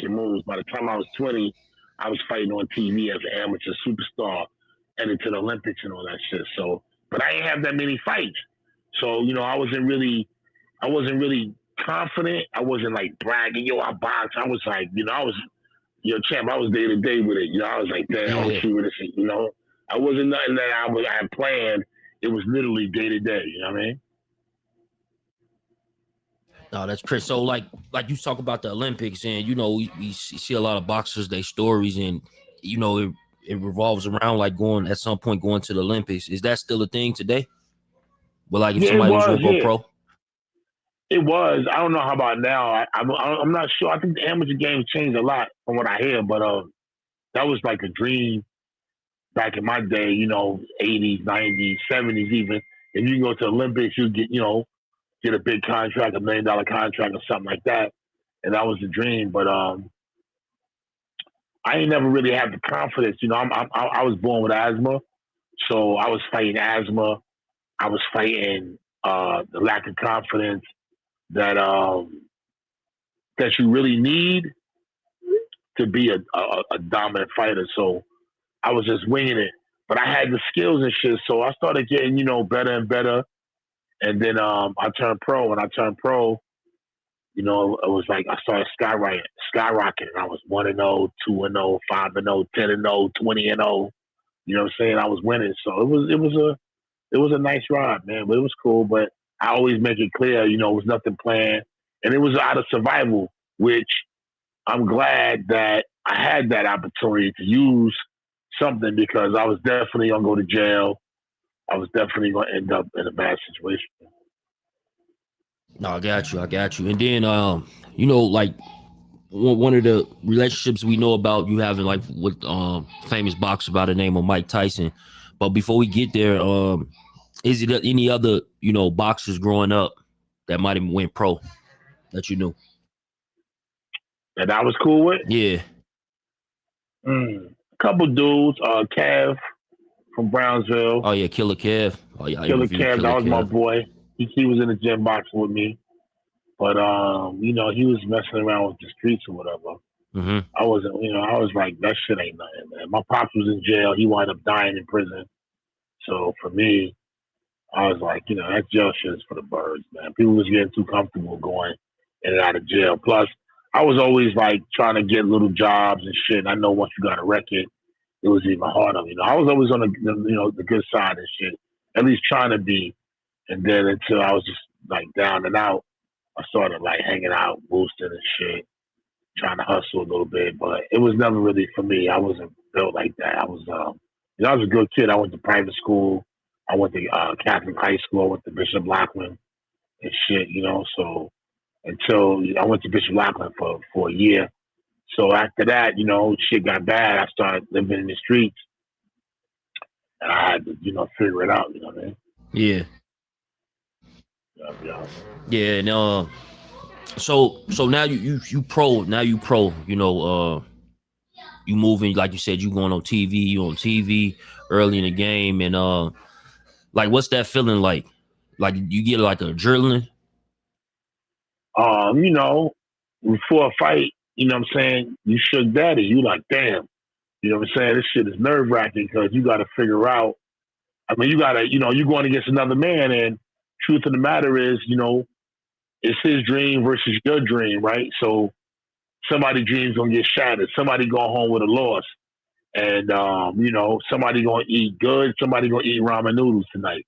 making moves. By the time I was 20, I was fighting on TV as an amateur superstar, and into the Olympics and all that shit. So, but I didn't have that many fights. So, I wasn't really confident. I wasn't like bragging, yo, I box. I was like, I was, champ. I was day to day with it. I was like, damn, I'm Yeah. shooting with this. I wasn't nothing that I had planned. It was literally day to day. You know what I mean? No, that's crazy. So like you talk about the Olympics, and we see a lot of boxers, their stories, and it revolves around like going at some point going to the Olympics. Is that still a thing today? Well, like if Yeah, it somebody was was. gonna go Yeah, pro. it was. I don't know how about now. I'm not sure. I think the amateur game changed a lot from what I hear, but that was like a dream back in my day. 80s, 90s, 70s, even. If you go to the Olympics, you get a big contract, $1 million contract, or something like that, and that was the dream. But I ain't never really had the confidence. I was born with asthma, so I was fighting asthma. I was fighting the lack of confidence that that you really need to be a dominant fighter. So I was just winging it, but I had the skills and shit. So I started getting better and better, and then I turned pro. When I turned pro, it was like I started skyrocketing. I was 1-0, 2-0, 5-0, 10-0, 20-0. You know what I'm saying? I was winning, so it was a nice ride, man. But it was cool. But I always make it clear, it was nothing planned, and it was out of survival, which I'm glad that I had that opportunity to use something because I was definitely gonna go to jail. I was definitely gonna end up in a bad situation. No, I got you. And then like one of the relationships we know about you having like with famous boxer by the name of Mike Tyson. But before we get there, is it any other boxers growing up that might have went pro that you knew? And I was cool with. Yeah. Couple dudes, Kev from Brownsville, Oh yeah, Killer Kev. Oh yeah, I Killer interviewed Kev, Killer that was my Kev. boy. He was in the gym boxing with me, but he was messing around with the streets or whatever. Mm-hmm. I wasn't, I was like, that shit ain't nothing, man. My pops was in jail. He wound up dying in prison. So for me, I was like, that jail shit is for the birds, man. People was getting too comfortable going in and out of jail. Plus, I was always like trying to get little jobs and shit. And I know once you got a record, it was even harder. I was always on the good side and shit, at least trying to be. And then until I was just like down and out, I started like hanging out, boosting and shit, trying to hustle a little bit. But it was never really for me. I wasn't built like that. I was a good kid. I went to private school. I went to Catholic high school. I went to Bishop Lachlan and shit. So until I went to Bishop Lachlan for a year. So after that, shit got bad. I started living in the streets, and I had to, figure it out. You know what I mean? Yeah. Yeah. Yeah. And so now you pro. Now you pro. You moving, like you said, you going on TV. You on TV early in the game, and like what's that feeling like? Like you get like adrenaline. Um, you know, Before a fight, what I'm saying, you shook daddy. You like, damn. You know what I'm saying? This shit is nerve wracking because you got to figure out. I mean, you got to, you're going against another man, and truth of the matter is, it's his dream versus your dream, right? So somebody's dream's gonna get shattered. Somebody going home with a loss, and somebody gonna eat good. Somebody gonna eat ramen noodles tonight.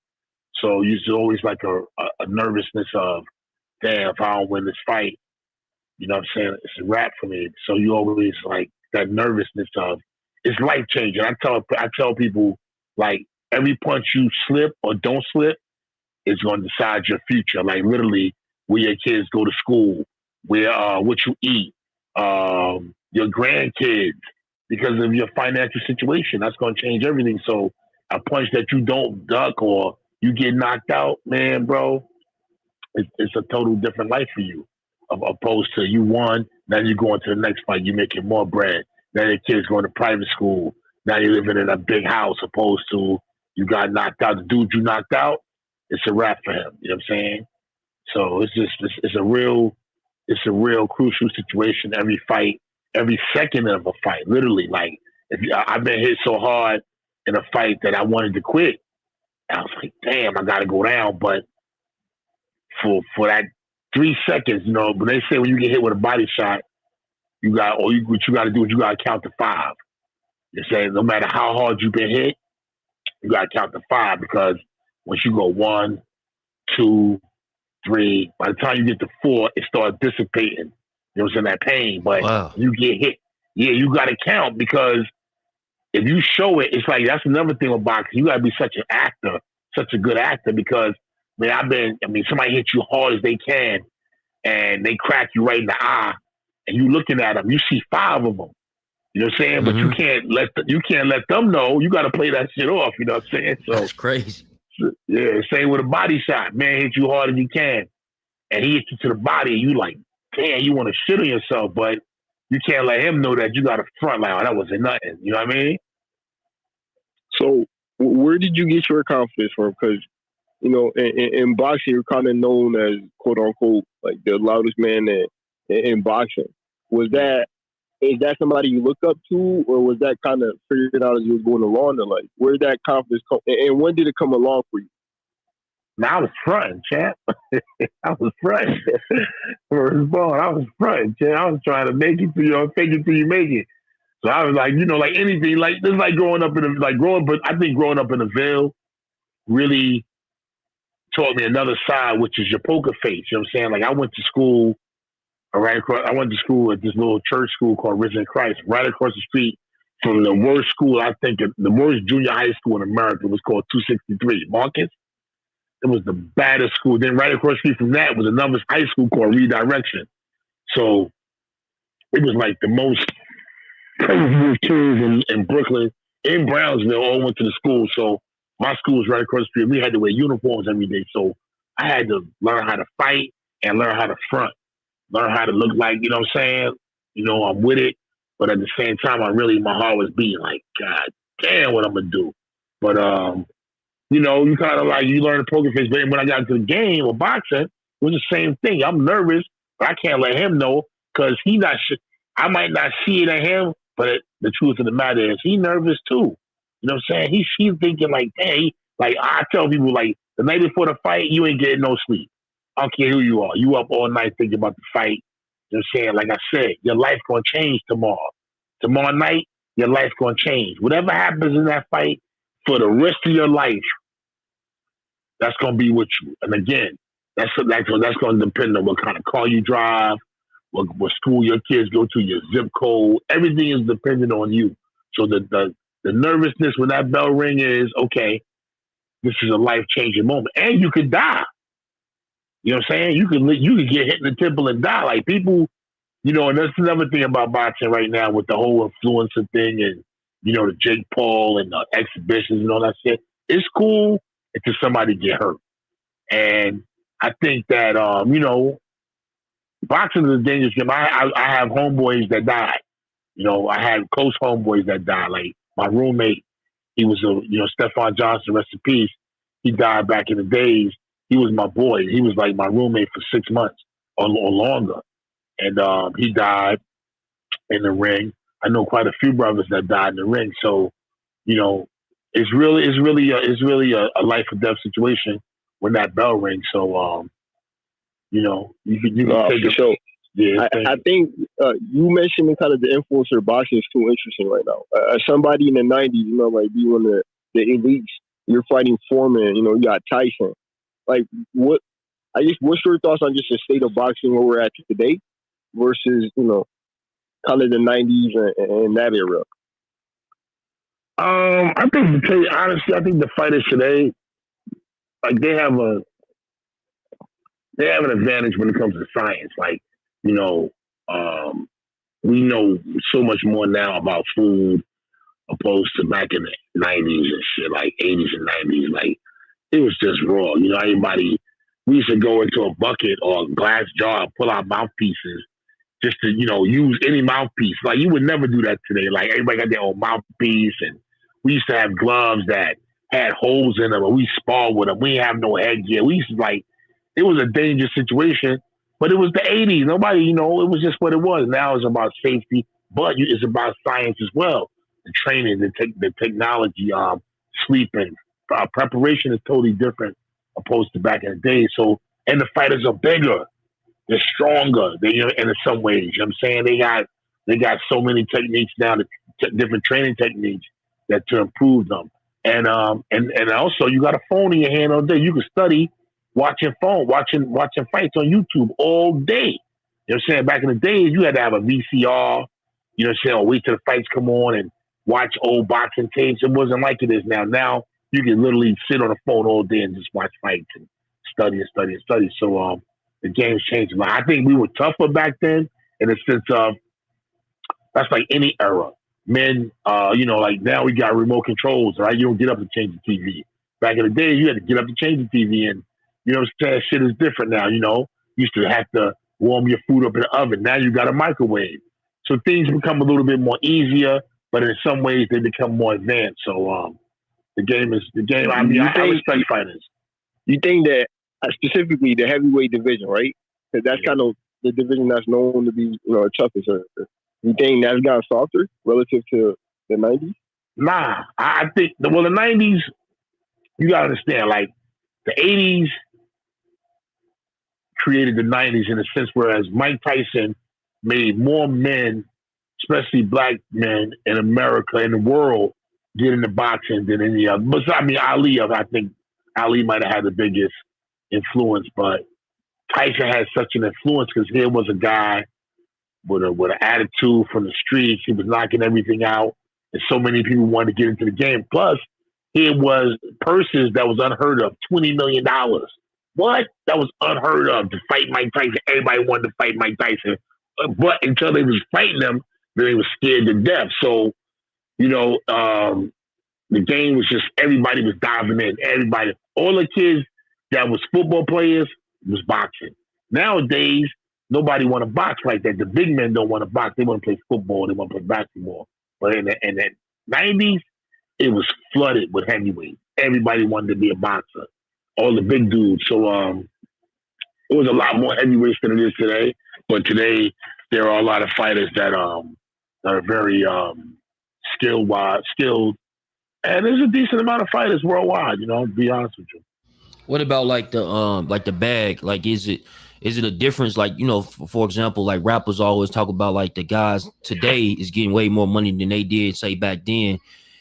So it's always like a nervousness of, damn, if I don't win this fight, what I'm saying? It's a wrap for me. So you always like that nervousness of, it's life changing. I tell people, like, every punch you slip or don't slip is going to decide your future. Like literally, where your kids go to school, where what you eat, your grandkids, because of your financial situation. That's going to change everything. So a punch that you don't duck or you get knocked out, man, bro, it's a total different life for you. Opposed to you won, now you go into the next fight, you're making more bread. Now your kids going to private school. Now you're living in a big house. Opposed to you got knocked out. The dude you knocked out, it's a wrap for him. You know what I'm saying? So it's a real crucial situation. Every fight every second of a fight. Literally, like I've been hit so hard in a fight that I wanted to quit. I was like, damn, I got to go down. But for that 3 seconds, when they say when you get hit with a body shot, what you got to do is you got to count to five. You're saying no matter how hard you've been hit, you got to count to five because once you go 1, 2, 3, by the time you get to 4, it starts dissipating. You know what I'm saying? That pain, but Wow. you get hit. Yeah, you got to count because if you show it, it's like that's another thing with boxing. You got to be such an actor, such a good actor because somebody hits you hard as they can and they crack you right in the eye and you looking at them, you see 5 of them. You know what I'm saying? Mm-hmm. But you can't let them know. You got to play that shit off. You know what I'm saying? So that's crazy. Yeah, same with a body shot. Man hit you hard as he can, and he hits you to the body. And you like, damn, you want to shit on yourself, but you can't let him know that you got a front line. That wasn't nothing. You know what I mean? So where did you get your confidence from? Because in boxing, you're kind of known as quote unquote like the loudest man in boxing. Is that somebody you look up to, or was that kind of figured out as you was going along? And like, where did that confidence come? And when did it come along for you? Now I was fronting, champ. I was fronting. First ball, I was fronting, champ. I was trying to make it fake it till you make it. So I was like, like anything, like this, like growing up but I think growing up in the Ville really taught me another side, which is your poker face. You know what I'm saying? Like I went to school. I went to school at this little church school called Risen Christ, right across the street from the worst school, I think, the worst junior high school in America was called 263, Marcus. It was the baddest school. Then right across the street from that was another high school called Redirection. So it was like the most powerful kids in Brooklyn, in Brownsville, all went to the school. So my school was right across the street. We had to wear uniforms every day. So I had to learn how to fight and learn how to front. Learn how to look like, you know what I'm saying? I'm with it. But at the same time, my heart was beating like, God damn, what I'm going to do. But, you kind of like, you learn the poker face. But when I got into the game of boxing, it was the same thing. I'm nervous, but I can't let him know because I might not see it in him, but the truth of the matter is he's nervous too. You know what I'm saying? He's thinking like, dang, like I tell people like the night before the fight, you ain't getting no sleep. I don't care who you are. You up all night thinking about the fight. You know what I'm saying? Like I said, your life going to change tomorrow. Tomorrow night, your life going to change. Whatever happens in that fight for the rest of your life, that's going to be with you. And again, that's going to depend on what kind of car you drive, what school your kids go to, your zip code. Everything is dependent on you. So the nervousness when that bell ring is, okay, this is a life-changing moment. And you could die. You know what I'm saying? You could get hit in the temple and die. Like people, and that's another thing about boxing right now with the whole influencer thing and, the Jake Paul and the exhibitions and all that shit. It's cool until somebody get hurt. And I think that, boxing is a dangerous game. I have homeboys that died. I had close homeboys that died. Like my roommate, he was Stephon Johnson, rest in peace. He died back in the days. He was my boy. He was like my roommate for 6 months or longer. And he died in the ring. I know quite a few brothers that died in the ring. So, it's really a life or death situation when that bell rings. So, you can take a show. Yeah, I think you mentioned kind of the influencer boxing is too interesting right now. Somebody in the 90s, like being one of the elites, you're fighting Foreman, you got Tyson. Like what's your thoughts on just the state of boxing where we're at today versus, kind of the 90s and that era? I think to tell you honestly, I think the fighters today, like they have an advantage when it comes to science. Like, we know so much more now about food opposed to back in the 90s and shit, like 80s and 90s. Like, it was just raw. We used to go into a bucket or a glass jar, pull out mouthpieces just to, use any mouthpiece. Like, you would never do that today. Like, everybody got their own mouthpiece, and we used to have gloves that had holes in them, and we sparred with them. We didn't have no headgear. We used to, it was a dangerous situation, but it was the 80s. Nobody, it was just what it was. Now it's about safety, but it's about science as well. The training, the technology, sleeping, preparation is totally different opposed to back in the day. So, and the fighters are bigger, they're stronger. They, and in some ways, you know what I'm saying, they got so many techniques now, different training techniques that to improve them. And also you got a phone in your hand all day. You can study watching fights on YouTube all day. You know what I'm saying? Back in the days, you had to have a VCR. You know what I'm saying? Or wait till the fights come on and watch old boxing tapes. It wasn't like it is now. Now you can literally sit on the phone all day and just watch fights and study and study and study. So the game's changed a lot. I think we were tougher back then in the sense of that's like any era. Men, like now we got remote controls, right? You don't get up to change the TV. Back in the day, you had to get up to change the TV, and you know what I'm saying? Shit is different now. You used to have to warm your food up in the oven. Now you got a microwave, so things become a little bit more easier, but in some ways they become more advanced. So the game. I mean, I respect fighters. You think that specifically the heavyweight division, right? Because that's kind of the division that's known to be, toughest. You think that's gotten softer relative to the 90s? Nah, I think the 90s. You gotta understand, like the 80s created the 90s in a sense, whereas Mike Tyson made more men, especially black men in America, in the world, get into boxing than any other. But I mean, I think Ali might have had the biggest influence, but Tyson had such an influence because here was a guy with an attitude from the streets. He was knocking everything out, and so many people wanted to get into the game. Plus, here was purses that was unheard of, $20 million. What? That was unheard of to fight Mike Tyson. Everybody wanted to fight Mike Tyson, but until they was fighting him, they was scared to death. So, the game was just everybody was diving in. Everybody, all the kids that was football players was boxing. Nowadays, nobody want to box like that. The big men don't want to box. They want to play football. They want to play basketball. But in the 90s, it was flooded with heavyweights. Everybody wanted to be a boxer. All the big dudes. So it was a lot more heavyweights than it is today. But today, there are a lot of fighters that are very skilled. And there's a decent amount of fighters worldwide, to be honest with you. What about like the bag? Like, is it a difference? Like, for example, like rappers always talk about like the guys today is getting way more money than they did say back then.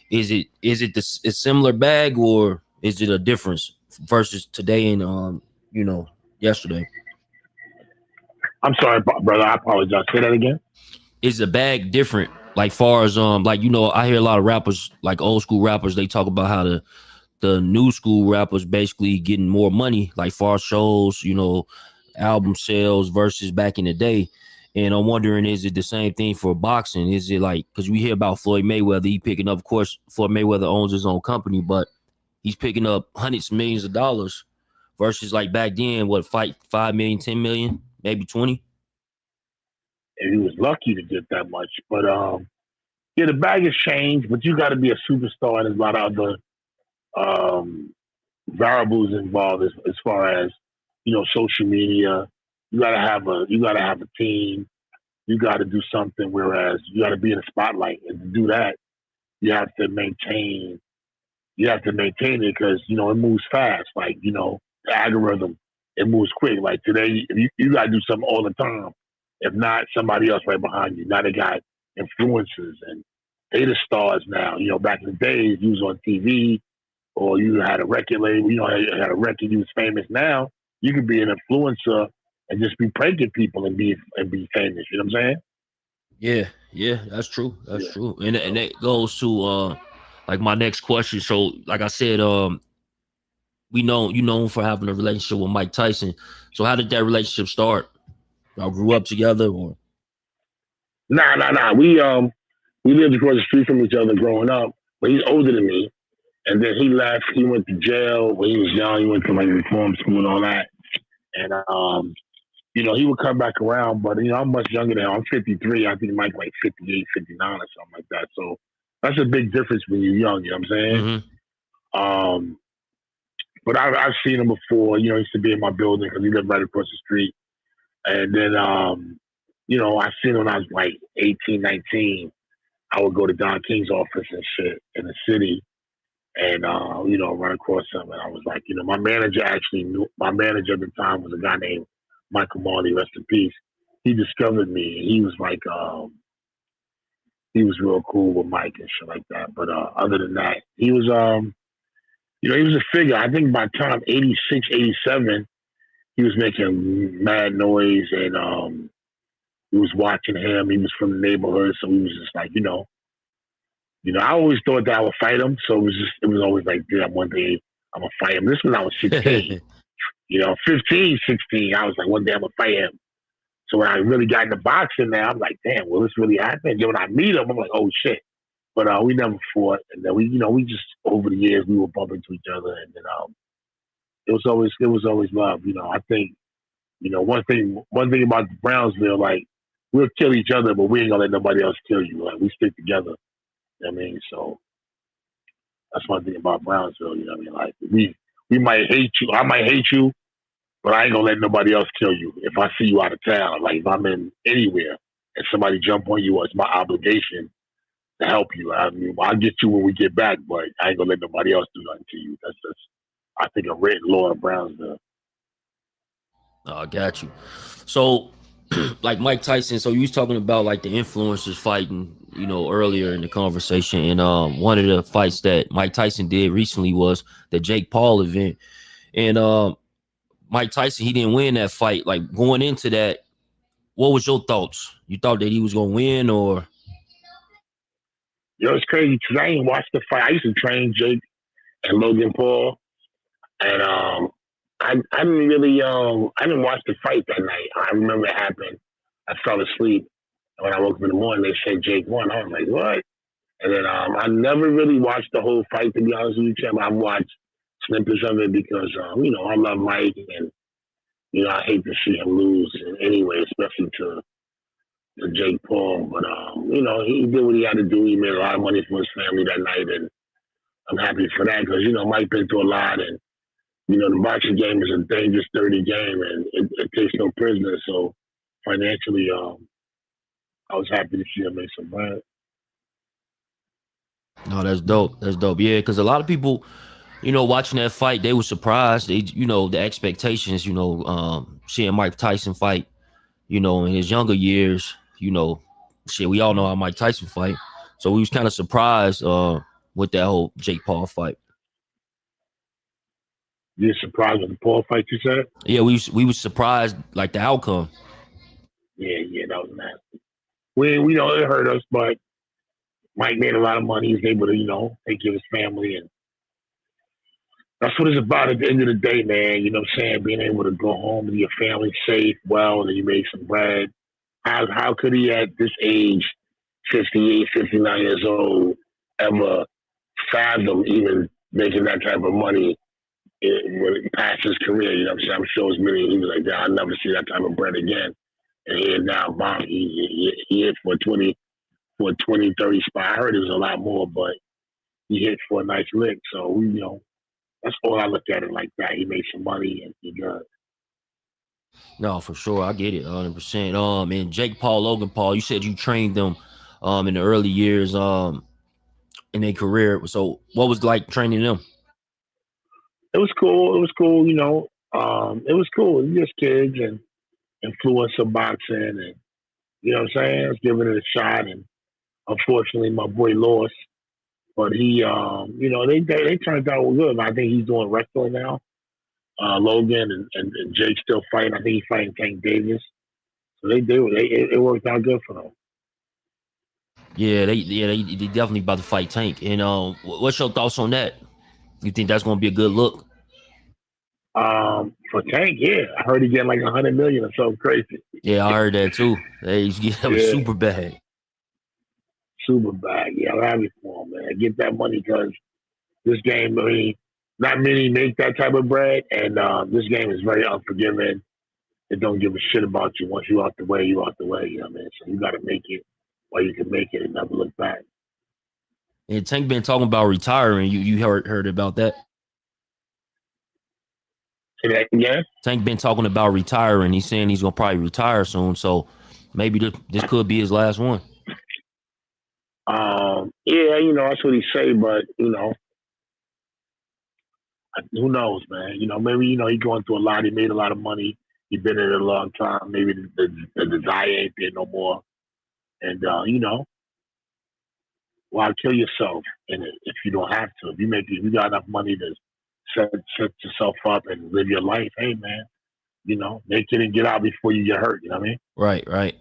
Is it a similar bag, or is it a difference versus today and yesterday? I'm sorry, brother. I apologize. Say that again. Is the bag different? Like far as I hear a lot of rappers, like old school rappers, they talk about how the new school rappers basically getting more money, like far shows, album sales versus back in the day. And I'm wondering, is it the same thing for boxing? Is it like, because we hear about Floyd Mayweather, he picking up, of course, Floyd Mayweather owns his own company, but he's picking up hundreds of millions of dollars versus like back then, fight 5 million, 10 million, maybe 20. And he was lucky to get that much. But the bag has changed, but you got to be a superstar, and there's a lot of other variables involved as far as social media. You gotta have a team. You got to do something. Whereas you got to be in the spotlight, and to do that, you have to maintain. You have to maintain it because it moves fast. Like the algorithm, it moves quick. Like today, you got to do something all the time. If not, somebody else right behind you. Now they got influencers and they the stars now. Back in the days, you was on TV or you had a record label. You had a record. You was famous. Now you could be an influencer and just be pranking people and be famous. You know what I'm saying? Yeah, that's true. That's true. And that goes to like my next question. So, like I said, you known for having a relationship with Mike Tyson. So, how did that relationship start? Y'all grew up together, or? Nah. We lived across the street from each other growing up, but he's older than me. And then he left. He went to jail when he was young. He went to like reform school and all that. And he would come back around, but I'm much younger than him. I'm 53. I think Mike like 58, 59 or something like that. So that's a big difference when you're young. You know what I'm saying? Mm-hmm. But I've seen him before. He used to be in my building because he lived right across the street. And then I seen when I was like 18, 19, I would go to Don King's office and shit in the city and, run across him. And I was like, my manager at the time was a guy named Michael Marley, rest in peace. He discovered me and he was like, he was real cool with Mike and shit like that. But other than that, he was a figure. I think by the time 86, 87, he was making mad noise and we was watching him. He was from the neighborhood, so we was just like, I always thought that I would fight him. So it was always like, damn, one day I'm gonna fight him. This when I was 16, 15, 16. I was like, one day I'm gonna fight him. So when I really got into boxing now, I'm like, damn, will this really happen? Then when I meet him, I'm like, oh shit. But we never fought, and then we just over the years we were bumping into each other, and then it was always love. I think one thing about Brownsville, like we'll kill each other, but we ain't gonna let nobody else kill you. Like we stick together. You know what I mean? So that's one thing about Brownsville. You know what I mean? Like we might hate you. I might hate you, but I ain't gonna let nobody else kill you. If I see you out of town, like if I'm in anywhere and somebody jump on you, it's my obligation to help you. I mean, I'll get you when we get back, but I ain't gonna let nobody else do nothing to you. That's just, I think, a written law of Brownsville. I got you. So, like Mike Tyson, so you was talking about like the influencers fighting, earlier in the conversation, and one of the fights that Mike Tyson did recently was the Jake Paul event, and Mike Tyson, he didn't win that fight. Like going into that, what was your thoughts? You thought that he was gonna win, or? It's crazy because I ain't watched the fight. I used to train Jake and Logan Paul, and I didn't really I didn't watch the fight that night. I remember it happened. I fell asleep. And when I woke up in the morning, they said Jake won. I was like, what? And then I never really watched the whole fight, to be honest with you, Tim. I watched snippets of it because, I love Mike and, I hate to see him lose in any way, especially to Jake Paul. But, he did what he had to do. He made a lot of money for his family that night. And I'm happy for that because, Mike been through a lot. And, the boxing game is a dangerous, dirty game and it takes no prisoners. So financially, I was happy to see him make some bread. No, that's dope. That's dope. Yeah, because a lot of people, watching that fight, they were surprised. They, the expectations, seeing Mike Tyson fight, in his younger years, shit, we all know how Mike Tyson fight. So we was kind of surprised with that whole Jake Paul fight. You're surprised with the Paul fight, you said? Yeah, we was surprised, like the outcome. Yeah, that was nasty. We know it hurt us, but Mike made a lot of money. He was able to, take care of his family, and that's what it's about at the end of the day, man. You know what I'm saying? Being able to go home and your family safe, well, and you make some bread. How could he at this age, 58, 59 years old, ever fathom even making that type of money past his career? You know what I'm saying? I'm sure his million. He was like, yeah, I'll never see that type of bread again. And here now, bomb, he hit for 20, 30 spot. I heard it was a lot more, but he hit for a nice lick. So, that's all I look at it like that. He made some money and he good. No, for sure. I get it 100%. And Jake Paul, Logan Paul, you said you trained them in the early years in their career. So what was like training them? It was cool. It was cool, it was cool. Just kids and influencer boxing and you know what I'm saying? I was giving it a shot and unfortunately my boy lost. But he they turned out good. I think he's doing wrestling now. Logan and Jake still fighting. I think he's fighting Tank Davis. So it worked out good for them. Yeah, they definitely about to fight Tank. And what's your thoughts on that? You think that's gonna be a good look? For Tank, yeah. I heard he getting like 100 million or something crazy. Yeah, I heard that too. He's getting super bad. Super bad. Yeah, I'm happy for him, man. Get that money because this game, I mean, not many make that type of bread, and this game is very unforgiving. It don't give a shit about you. Once you out the way, you out the way. You know what I mean? So you got to make it while you can make it and never look back. And Tank been talking about retiring. You heard about that? Say that again? Tank been talking about retiring. He's saying he's gonna probably retire soon. So Maybe this could be his last one. Yeah, that's what he say, but who knows, man? Maybe he going through a lot. He made a lot of money. He been in it a long time. Maybe the desire ain't there no more. And why kill yourself in it if you don't have to? If you got enough money to set yourself up and live your life, hey man, make it and get out before you get hurt. You know what I mean? Right.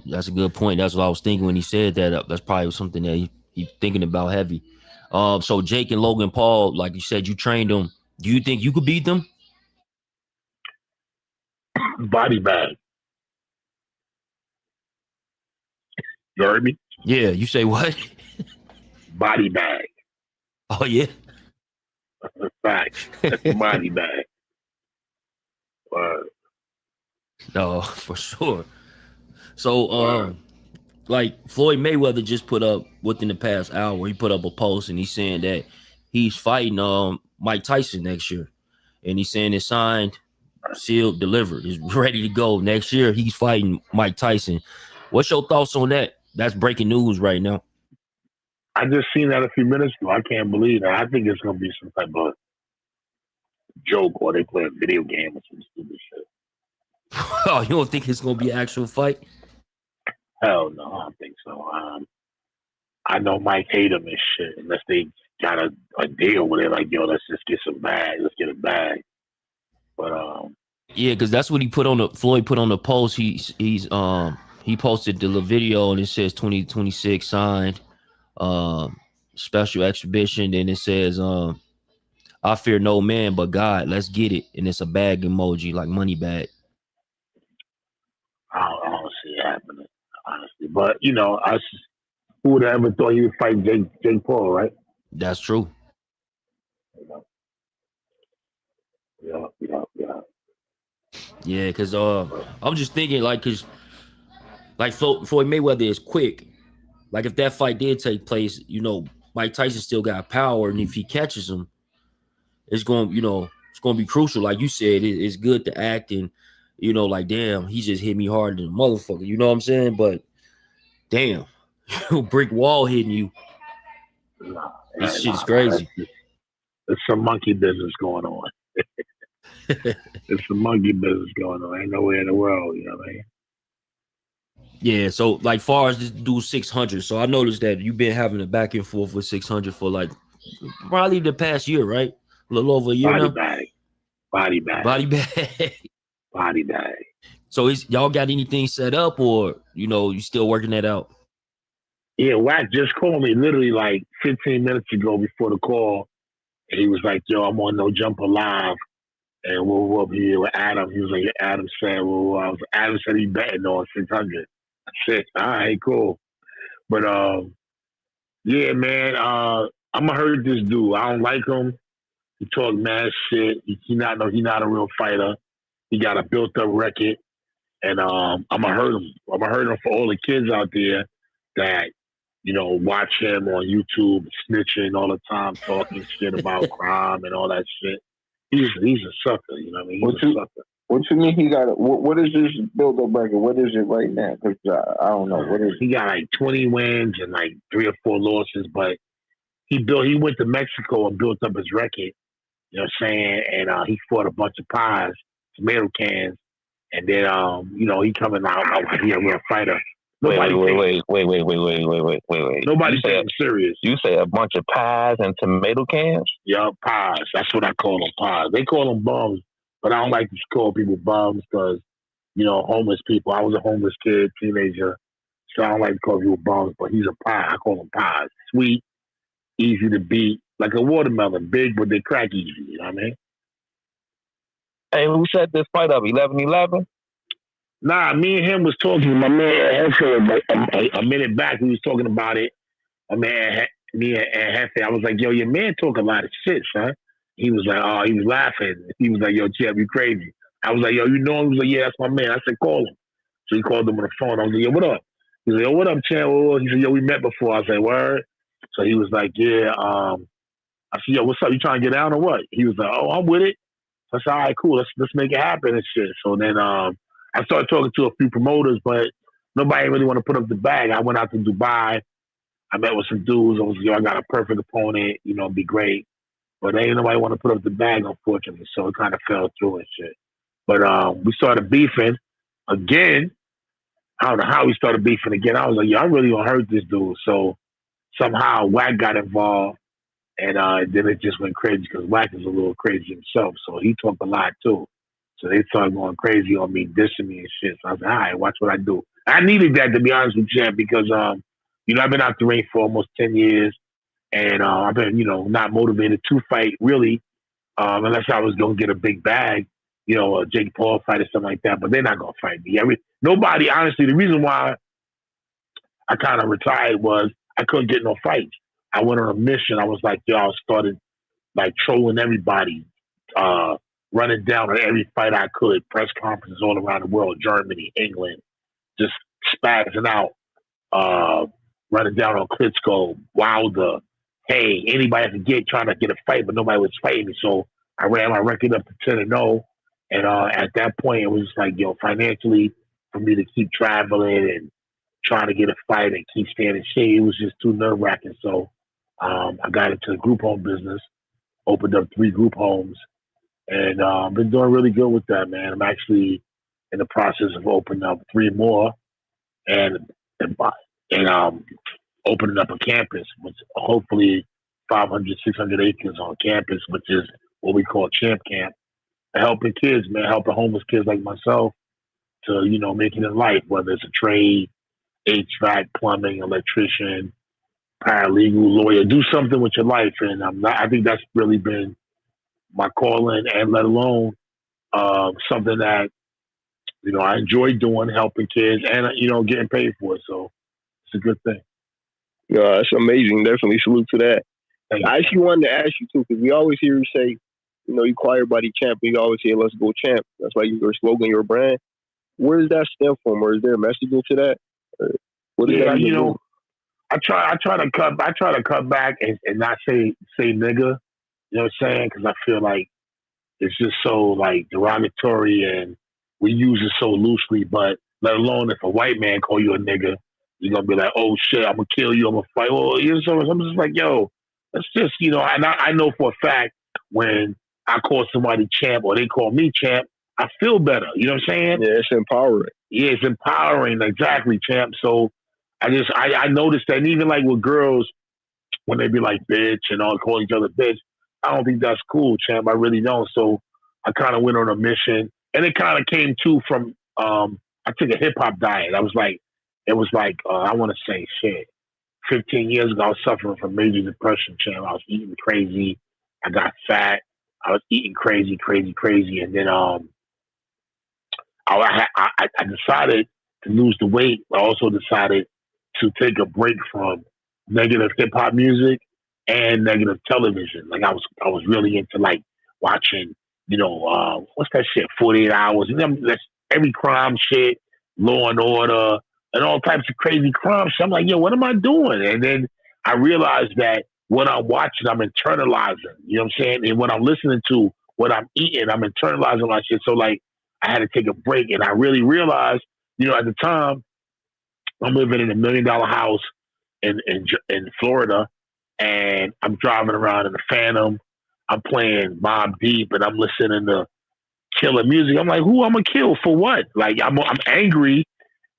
That's a good point. That's what I was thinking when he said that. That's probably something that he thinking about heavy. So Jake and Logan Paul, like you said, you trained them. Do you think you could beat them? Body bag. You heard me? Yeah. You say what? Body bag. Oh yeah. Fact. Body bag. No, for sure. So, like Floyd Mayweather just put up within the past hour, he put up a post and he's saying that he's fighting Mike Tyson next year, and he's saying it's signed, sealed, delivered. He's ready to go next year. He's fighting Mike Tyson. What's your thoughts on that? That's breaking news right now. I just seen that a few minutes ago. I can't believe that. I think it's gonna be some type of joke or they play a video game or some stupid shit. Oh, you don't think it's gonna be an actual fight? Hell no, I don't think so. I know Mike hate him and shit unless they got a deal with it. Like, yo, let's just get some bag. Let's get a bag. But yeah, because that's what Floyd put on the post. He posted the video and it says 2026 signed, special exhibition. Then it says I fear no man but God. Let's get it. And it's a bag emoji, like money bag. I don't see it happening, honestly. But who would have ever thought he would fight Jake Paul, right? That's true. Yeah. Yeah, because I'm just thinking, like, because like Floyd Mayweather is quick. Like, if that fight did take place, Mike Tyson still got power, and if he catches him, it's going to be crucial. Like you said, it's good to act and like, damn, he just hit me harder than a motherfucker. You know what I'm saying? But damn, brick wall hitting you. This shit's crazy. It's some monkey business going on. It's some monkey business going on. Ain't nowhere in the world, you know what I mean? Yeah, so like far as this dude 600, so I noticed that you've been having a back and forth with 600 for like probably the past year, right? A little over a year now. Body bag. So y'all got anything set up, or you still working that out? Yeah, Wack just called me literally like 15 minutes ago before the call, and he was like, "Yo, I'm on No Jumper Live." And we'll be here with Adam. He was like, Adam said, Adam said he betting on 600. I said, all right, cool. But, yeah, man, I'm going to hurt this dude. I don't like him. He talk mad shit. He not a real fighter. He got a built-up record. And I'm going to hurt him. I'm going to hurt him for all the kids out there that, watch him on YouTube, snitching all the time, talking shit about crime and all that shit. He's a sucker, you know what I mean? He's a sucker. What you mean he got? What is this build-up record? What is it right now? Because I don't know. What is it? He got like 20 wins and like 3 or 4 losses, but he went to Mexico and built up his record. You know what I'm saying? And he fought a bunch of pies, tomato cans, and then he coming out like he a real fighter. Wait. Nobody takes him serious. You say a bunch of pies and tomato cans? Yeah, pies. That's what I call them, pies. They call them bums, but I don't like to call people bums because, homeless people. I was a homeless kid, teenager, so I don't like to call people bums, but he's a pie. I call them pies. Sweet, easy to beat, like a watermelon, big, but they crack easy, you know what I mean? Hey, who set this fight up? 11-11? Nah, me and him was talking. My man Hefe, a minute back, we was talking about it. My man, me and Hefe, I was like, yo, your man talk a lot of shit, son. He was like, oh, he was laughing. He was like, yo, Chip, you crazy. I was like, yo, you know him? He was like, yeah, that's my man. I said, call him. So he called him on the phone. I was like, yo, what up? He was like, yo, what up, Champ? He said, yo, we met before. I said, word? So he was like, yeah. I said, yo, what's up? You trying to get down or what? He was like, oh, I'm with it. So I said, all right, cool. Let's make it happen and shit. So then I started talking to a few promoters, but nobody really want to put up the bag. I went out to Dubai. I met with some dudes. I was, I got a perfect opponent. It'd be great. But ain't nobody want to put up the bag, unfortunately. So it kind of fell through and shit. But we started beefing again. I don't know how we started beefing again. I was like, I really gonna hurt this dude. So somehow Wack got involved, and then it just went crazy because Wack is a little crazy himself. So he talked a lot too. So they started going crazy on me, dissing me and shit. So I was like, all right, watch what I do. I needed that, to be honest with you, because I've been out the ring for almost 10 years, and I've been, not motivated to fight really, unless I was gonna get a big bag, a Jake Paul fight or something like that. But they're not gonna fight me. Nobody, honestly. The reason why I kind of retired was I couldn't get no fights. I went on a mission. I was like, I started like trolling everybody, running down on every fight I could, press conferences all around the world, Germany, England, just spazzing out, running down on Klitschko, Wilder, hey, anybody I could get trying to get a fight, but nobody was fighting me. So I ran my record up to 10-0. And at that point, it was just like, financially, for me to keep traveling and trying to get a fight and keep staying in shape, it was just too nerve-wracking. So I got into the group home business, opened up 3 group homes, and I've been doing really good with that, man. I'm actually in the process of opening up 3 more and opening up a campus, which hopefully 500, 600 acres on campus, which is what we call Champ Camp, helping kids, man, helping homeless kids like myself to, making it in life, whether it's a trade, HVAC, plumbing, electrician, paralegal, lawyer, do something with your life. And I think that's really been my calling, and let alone something that, I enjoy doing, helping kids and, getting paid for it. So it's a good thing. Yeah, that's amazing. Definitely salute to that. I actually wanted to ask you too, because we always hear you say, you acquired by the champ. You always say, "Let's go, champ." That's like your slogan, your brand. Where does that stem from, or is there a messaging to that? What does that mean? I try to cut back and not say nigga. You know what I'm saying? Because I feel like it's just so like derogatory, and we use it so loosely. But let alone if a white man call you a nigga, you're gonna be like, "Oh shit, I'm gonna kill you. I'm gonna fight." Well, I'm just like, yo, that's just and I know for a fact when I call somebody champ or they call me champ, I feel better. You know what I'm saying? Yeah, it's empowering. Yeah, it's empowering. Exactly, champ. So I noticed that, and even like with girls, when they be like bitch and all call each other bitch, I don't think that's cool, champ. I really don't. So I kind of went on a mission, and it kind of came too from I took a hip hop diet. I was like, I want to say shit. 15 years ago, I was suffering from major depression, champ. I was eating crazy. I got fat. I was eating crazy, and then I decided to lose the weight. I also decided to take a break from negative hip hop music and negative television. Like I was really into like watching, what's that shit? 48 Hours. That's every crime shit, Law and Order, and all types of crazy crime shit. I'm like, yo, what am I doing? And then I realized that what I'm watching, I'm internalizing. You know what I'm saying? And what I'm listening to, what I'm eating, I'm internalizing my shit. So like, I had to take a break, and I really realized, at the time, I'm living in $1 million house in Florida, and I'm driving around in the Phantom. I'm playing Mobb Deep, and I'm listening to killer music. I'm like, who I'm gonna kill for what? Like I'm angry,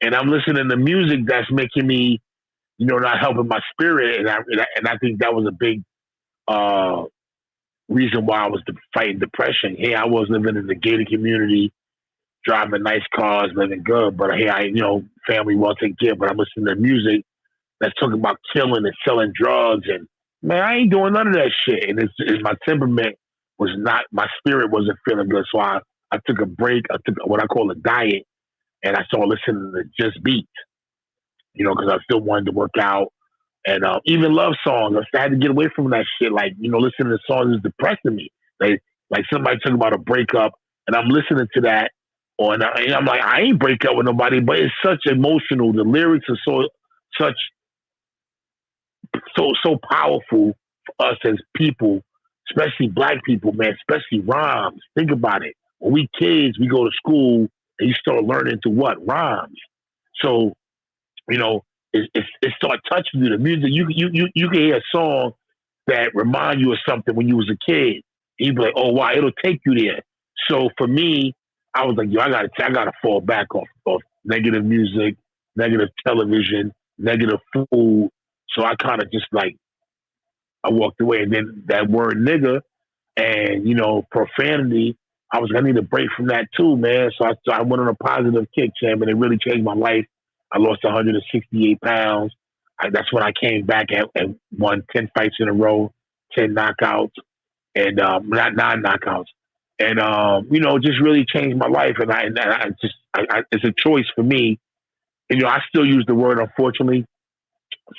and I'm listening to music that's making me, not helping my spirit, and I think that was a big reason why I was fighting depression. Hey, I was living in the gated community, driving nice cars, living good, but hey, family well taken care. But I'm listening to music that's talking about killing and selling drugs, and man, I ain't doing none of that shit. And it's my temperament was not, my spirit wasn't feeling good, so I took a break. I took what I call a diet, and I started listening to just beats, because I still wanted to work out, and even love songs. I had to get away from that shit. Like, listening to songs is depressing me. Like somebody talking about a breakup, and I'm listening to that, and I'm like, I ain't break up with nobody, but it's such emotional. The lyrics are so powerful for us as people, especially black people, man, especially rhymes. Think about it. When we kids, we go to school and you start learning to what? Rhymes. So you know, it start touching you. The music, you can hear a song that remind you of something when you was a kid. You'd be like, oh wow, it'll take you there. So for me, I was like, yo, I gotta fall back off negative music, negative television, negative food. So I kind of just like I walked away, and then that word nigga and profanity. I need a break from that too, man. So I went on a positive kick, champ, and it really changed my life. I lost 168 pounds. That's when I came back and won 10 fights in a row, 10 knockouts, and not 9 knockouts, and just really changed my life. And it's a choice for me. And, I still use the word unfortunately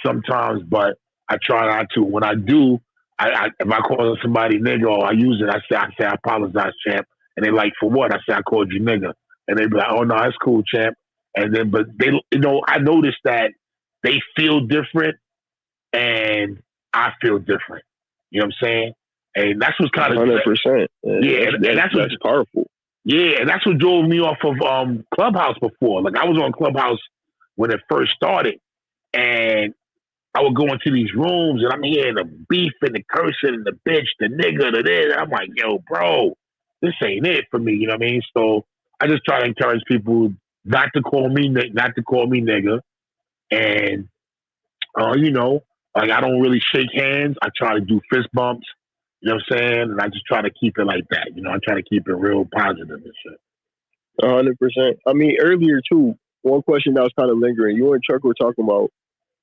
sometimes, but I try not to. When I do, if I call somebody nigga or I use it, I say I apologize, champ. And they like, for what? I say I called you nigga, and they be like, oh no, that's cool, champ. And then, but they, I noticed that they feel different, and I feel different. You know what I'm saying? And that's what's kind of 100%. Yeah, and that's powerful. Yeah, and that's what drove me off of Clubhouse before. Like I was on Clubhouse when it first started, and I would go into these rooms, and I'm hearing the beef and the cursing and the bitch, the nigga, the this. And I'm like, yo, bro, this ain't it for me. You know what I mean? So I just try to encourage people not to call me nigga, and like I don't really shake hands. I try to do fist bumps. You know what I'm saying? And I just try to keep it like that. I try to keep it real positive and shit. 100%. I mean, earlier too, one question that was kind of lingering. You and Chuck were talking about.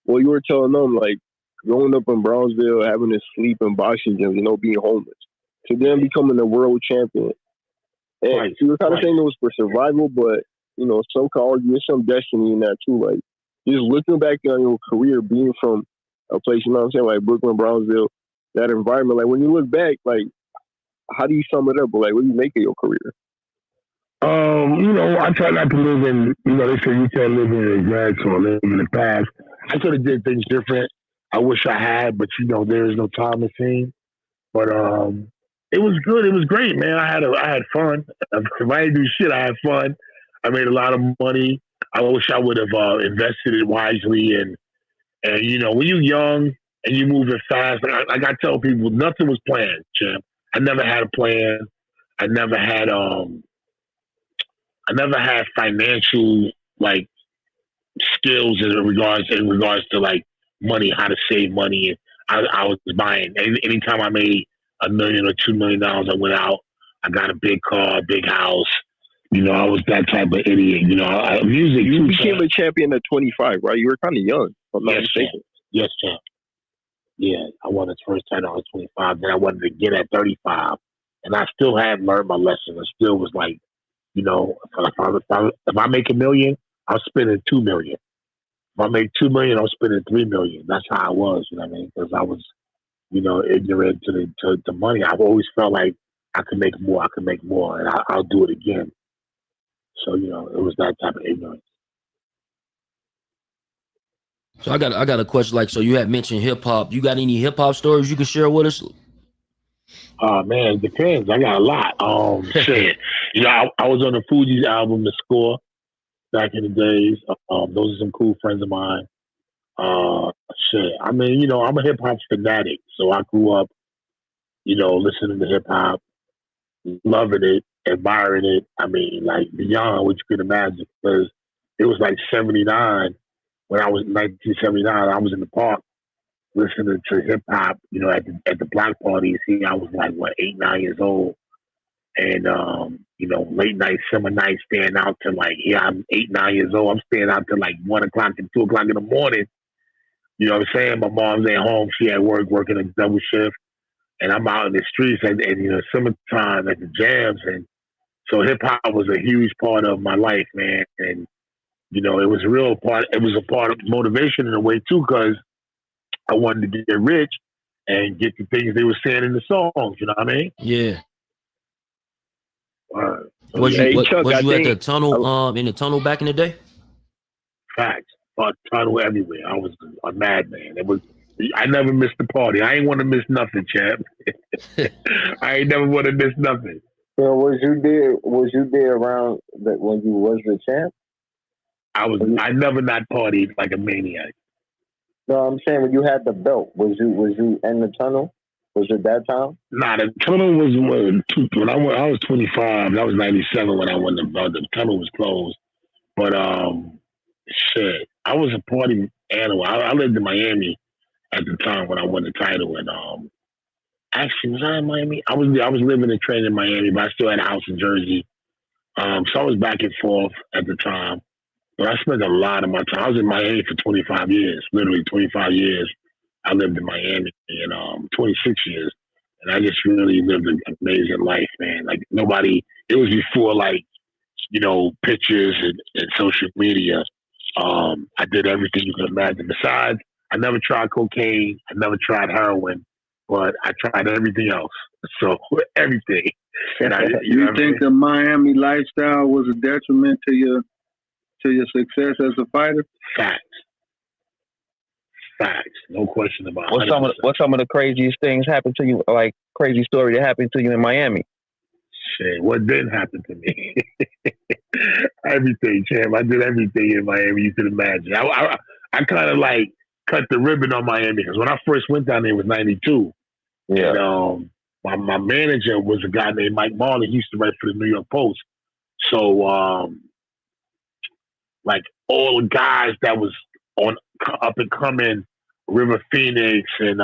Well, you were telling them like growing up in Brownsville, having to sleep in boxing gyms, being homeless, to then becoming a world champion. And right. You were kind of saying it was for survival, but some could argue there's some destiny in that too. Like just looking back on your career, being from a place, like Brooklyn, Brownsville, that environment. Like when you look back, like how do you sum it up? Or like what do you make of your career? I try not to live in, they say you can't live in regrets or live in the past. I could have did things different. I wish I had, but there is no time machine. But it was good. It was great, man. I had fun. If I didn't do shit, I had fun. I made a lot of money. I wish I would have invested it wisely. And when you're young and you're moving fast, like I tell people, nothing was planned, champ. I never had a plan. I never had financial like skills in regards to like money, how to save money. And I was buying. Anytime I made $1 million or $2 million, I went out. I got a big car, big house. I was that type of idiot. Music. You became a champion at 25, right? You were kind of young. If I'm not mistaken. Yes, champ. Yeah, I won his first title. I was 25. Then I wanted to get at 35, and I still hadn't learned my lesson. I still was like, if I make $1 million, I'm spending $2 million. If I make $2 million, I'm spending $3 million. That's how I was. You know what I mean? Because I was, ignorant to money. I've always felt like I could make more. I could make more, and I'll do it again. So it was that type of ignorance. So I got a question. Like, so you had mentioned hip hop. You got any hip hop stories you can share with us? Man, it depends. I got a lot. Shit. I was on the Fugees album, The Score, back in the days. Those are some cool friends of mine. Shit. I mean, I'm a hip hop fanatic, so I grew up, listening to hip hop, loving it, admiring it. I mean, like beyond what you could imagine, because it was like 79 when I was 1979. I was in the park listening to hip hop, at the block parties. I was like 8, 9 years old, and late night, summer night, staying out till like I'm 8, 9 years old. I'm staying out till like 1 o'clock and 2 o'clock in the morning. You know what I'm saying? My mom's at home. She at work working a double shift, and I'm out in the streets and summertime at the jams. And so hip hop was a huge part of my life, man. And it was a real part. It was a part of motivation in a way too, because I wanted to get rich and get the things they were saying in the songs. You know what I mean? Yeah. So was you Chuck, at the tunnel in the tunnel back in the day? Facts. Tunnel everywhere. I was a madman. I never missed the party. I ain't want to miss nothing, champ. I ain't never want to miss nothing. So was you there around that when you was the champ? I never not partied like a maniac. No, I'm saying when you had the belt, was you in the tunnel? Was it that time? Nah, the tunnel was when I was 25. That was 97 when I won the belt. The tunnel was closed. But shit, I was a party animal. I lived in Miami at the time when I won the title, and actually was I in Miami? I was living and training in Miami, but I still had a house in Jersey. So I was back and forth at the time. But I spent a lot of my time. I was in Miami for 25 years, literally 25 years. I lived in Miami in 26 years. And I just really lived an amazing life, man. Like nobody, it was before like, pictures and social media. I did everything you could imagine. Besides, I never tried cocaine. I never tried heroin, but I tried everything else. So everything. And you think the Miami lifestyle was a detriment to your success as a fighter? Facts. No question about it. What's some of the craziest things happened to you, like crazy story that happened to you in Miami? Shit, what didn't happen to me? Everything, champ. I did everything in Miami you could imagine. I kind of like cut the ribbon on Miami because when I first went down there it was 92. Yeah. And my manager was a guy named Mike Marley. He used to write for the New York Post. So like all the guys that was on up and coming, River Phoenix and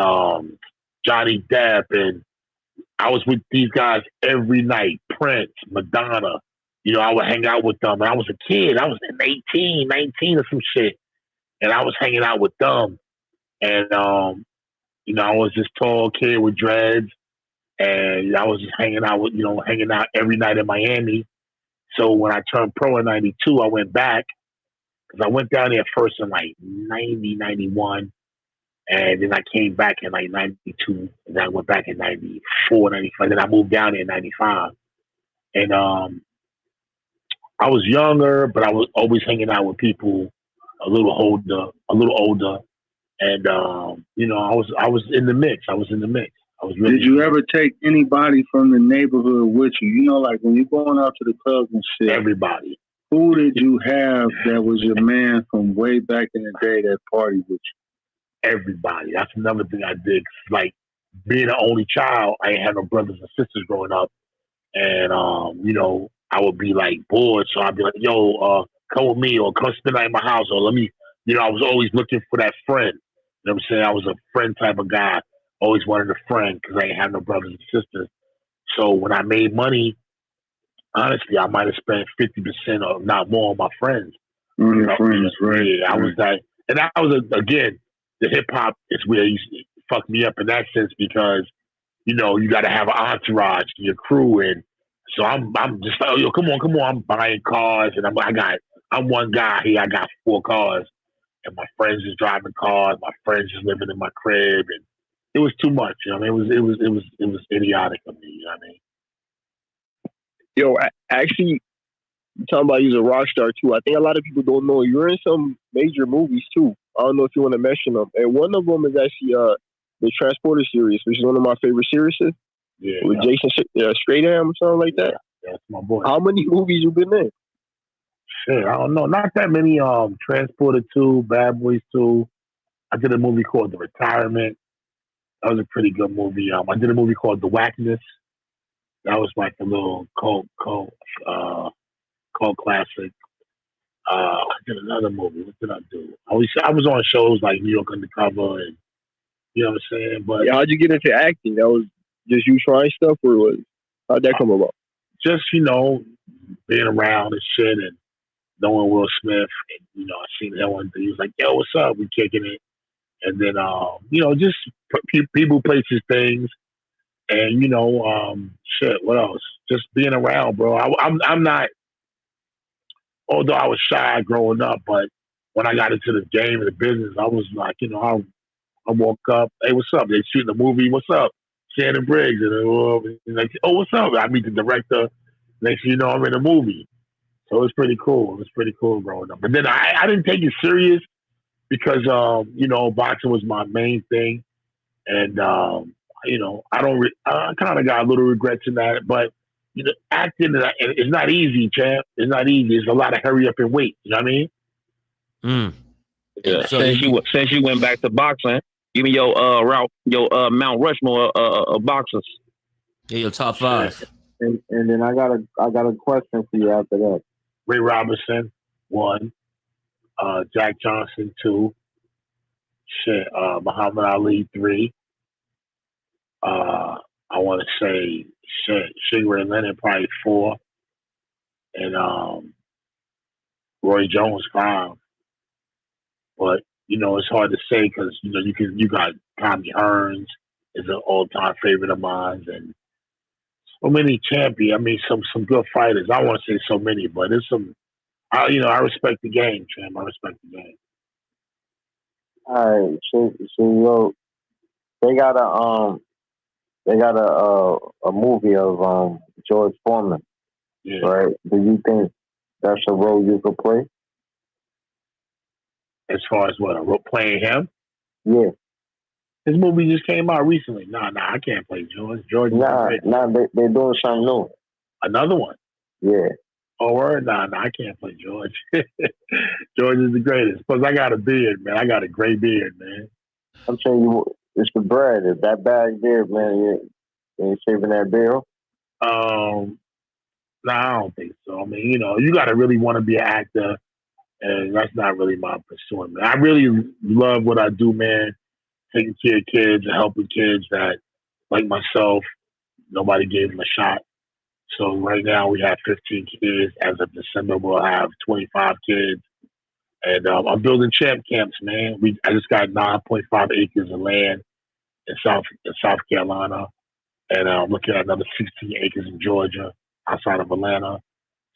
Johnny Depp, and I was with these guys every night. Prince, Madonna, I would hang out with them. And I was a kid. I was 18, 19 or some shit, and I was hanging out with them. And I was this tall kid with dreads, and I was just hanging out every night in Miami. So when I turned pro in 92, I went back. Because I went down there first in like 90, 91, and then I came back in like 92, and then I went back in 94, 95, then I moved down there in 95. And I was younger, but I was always hanging out with people a little older, and I was in the mix. I was really. Did you ever take anybody from the neighborhood with you? Like when you're going out to the clubs and shit. Everybody. Who did you have that was your man from way back in the day that partied with you? Everybody. That's another thing I did. Like being an only child, I ain't had no brothers and sisters growing up, and I would be like bored, so I'd be like, "Yo, come with me, or come spend the night in my house, or let me." I was always looking for that friend. You know what I'm saying? I was a friend type of guy. Always wanted a friend because I ain't had no brothers and sisters. So when I made money, honestly, I might have spent 50% or not more on my friends. Friends, right? Yeah, I was that, and that was again, the hip hop is where you fucked me up in that sense because you got to have an entourage, your crew, and so I'm just like, yo, come on, I'm buying cars, and I'm one guy here, I got 4 cars, and my friends is driving cars, my friends is living in my crib, and it was too much. It was idiotic of me. You know what I mean? Yo, actually, talking about you as a rock star too. I think a lot of people don't know you're in some major movies too. I don't know if you want to mention them. And one of them is actually the Transporter series, which is one of my favorite series. Yeah, with Jason Stratham or something like that. Yeah, that's my boy. How many movies you been in? Shit, I don't know. Not that many. Transporter 2, Bad Boys 2. I did a movie called The Retirement. That was a pretty good movie. I did a movie called The Whackness. That was like a little cult classic. I did another movie. What did I do? I was on shows like New York Undercover, and you know what I'm saying. But how'd you get into acting? That was just you trying stuff, or how'd that come about? Just being around and shit, and knowing Will Smith, and I seen that one day. He was like, "Yo, what's up? We kicking it," and then just people, places, things. And shit. What else? Just being around, bro. I'm not. Although I was shy growing up, but when I got into the game and the business, I was like, I woke up. Hey, what's up? They shooting a movie. What's up? Shannon Briggs, and like, oh, what's up? I meet the director. Next thing you know, I'm in a movie. So it's pretty cool. It was pretty cool growing up. But then I didn't take it serious because boxing was my main thing, and I kind of got a little regrets in that, but acting is not easy, champ. It's not easy. It's a lot of hurry up and wait. You know what I mean? Mm. Yeah. So and Since you went back to boxing, give me your Mount Rushmore boxers. your top five. And then I got a question for you after that. Ray Robinson, 1. Jack Johnson, 2. Muhammad Ali, 3. I want to say Sugar and Leonard, probably 4. And Roy Jones, 5. But, it's hard to say because, you got Tommy Hearns is an all-time favorite of mine. And so many champions. I mean, some good fighters. I want to say so many, but there's some, I respect the game, champ. I respect the game. All right, so yo, they got a movie of George Foreman, Yeah. right? Do you think that's a role you could play? As far as what, playing him? Yeah. His movie just came out recently. Nah, I can't play George. George is great. They're doing something new. Another one. Yeah. Oh, word? Nah, I can't play George. George is the greatest. Plus, I got a beard, man. I got a gray beard, man. I'm telling you, it's the bread. It's that bag beard, man. You ain't shaving that beard. Nah, I don't think so. I mean, you got to really want to be an actor, and that's not really my pursuit, man. I really love what I do, man. Taking care of kids and helping kids that, like myself, nobody gave them a shot. So right now we have 15 kids. As of December, we'll have 25 kids. And I'm building champ camps, man. I just got 9.5 acres of land in South Carolina, and I'm looking at another 16 acres in Georgia, outside of Atlanta.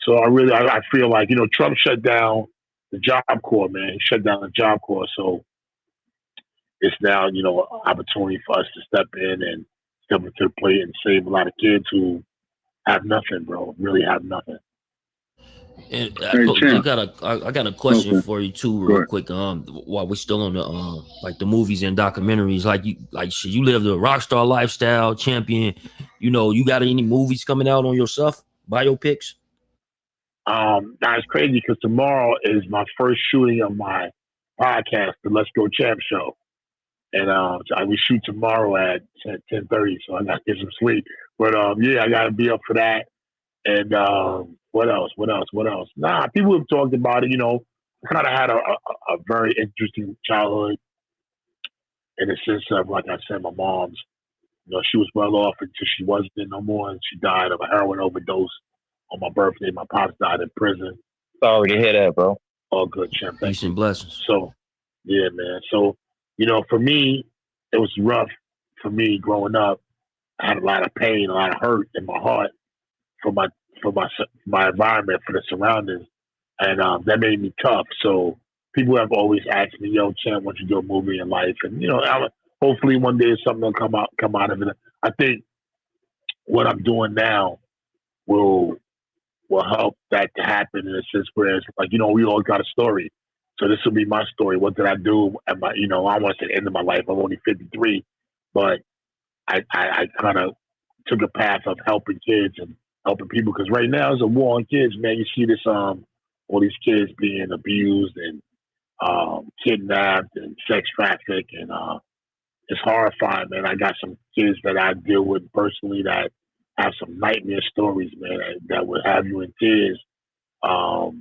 So I feel like Trump shut down the Job Corps, man. He shut down the Job Corps, so it's now an opportunity for us to step in and step into the plate and save a lot of kids who have nothing, bro. Really have nothing. And Hey, I got a question for you too, real Right. quick. While we're still on the like the movies and documentaries, you live the rock star lifestyle, champion. You got any movies coming out on your stuff, biopics? That's crazy because tomorrow is my first shooting of my podcast, the Let's Go Champ Show, and we shoot tomorrow at 10:30, so I got to get some sleep. But yeah, I got to be up for that. And what else? Nah, people have talked about it. I kind of had a very interesting childhood in the sense of, like I said, my mom's. She was well off until she wasn't no more, and she died of a heroin overdose on my birthday. My pops died in prison. Sorry to hear that, bro. All good, champ. Peace and blessings. So, yeah, man. So, for me, it was rough for me growing up. I had a lot of pain, a lot of hurt in my heart for my environment, for the surroundings, and that made me tough. So people have always asked me, "Yo, champ, why don't you do a movie in life?" And hopefully one day something will come out of it. I think what I'm doing now will help that to happen in a sense where it's like, we all got a story. So this will be my story. What did I do at my, I don't want to say the end of my life. I'm only 53, but I kind of took a path of helping kids and helping people, because right now there's a war on kids, man. You see this, all these kids being abused and kidnapped and sex trafficked, and it's horrifying, man. I got some kids that I deal with personally that have some nightmare stories, man, that would have you in tears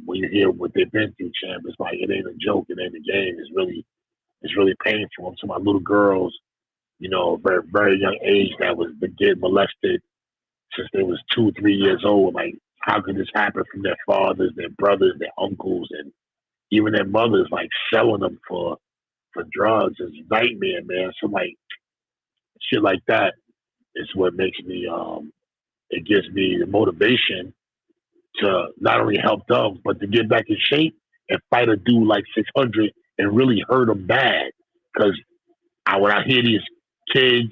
when you hear what they've been through, champ. It's like, it ain't a joke, it ain't a game. It's really painful. So my little girls, very, very young age, that was getting molested since they was 2, 3 years old. Like, how could this happen from their fathers, their brothers, their uncles, and even their mothers, like selling them for drugs? It's a nightmare, man. So like, shit like that is what makes me, it gives me the motivation to not only help them, but to get back in shape and fight a dude like 600 and really hurt them bad. Because when I hear these kids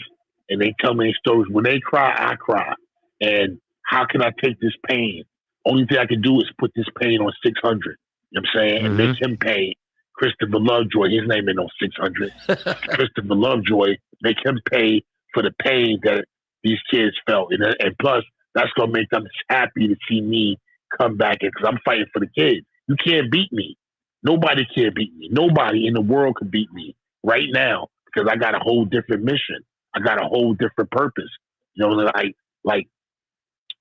and they tell me stories, when they cry, I cry. And how can I take this pain? Only thing I can do is put this pain on 600. You know what I'm saying? Mm-hmm. And make him pay. Christopher Lovejoy, his name ain't no 600. Christopher Lovejoy, make him pay for the pain that these kids felt. And plus, that's going to make them happy to see me come back, because I'm fighting for the kids. You can't beat me. Nobody can beat me. Nobody in the world can beat me right now because I got a whole different mission. I got a whole different purpose. You know, like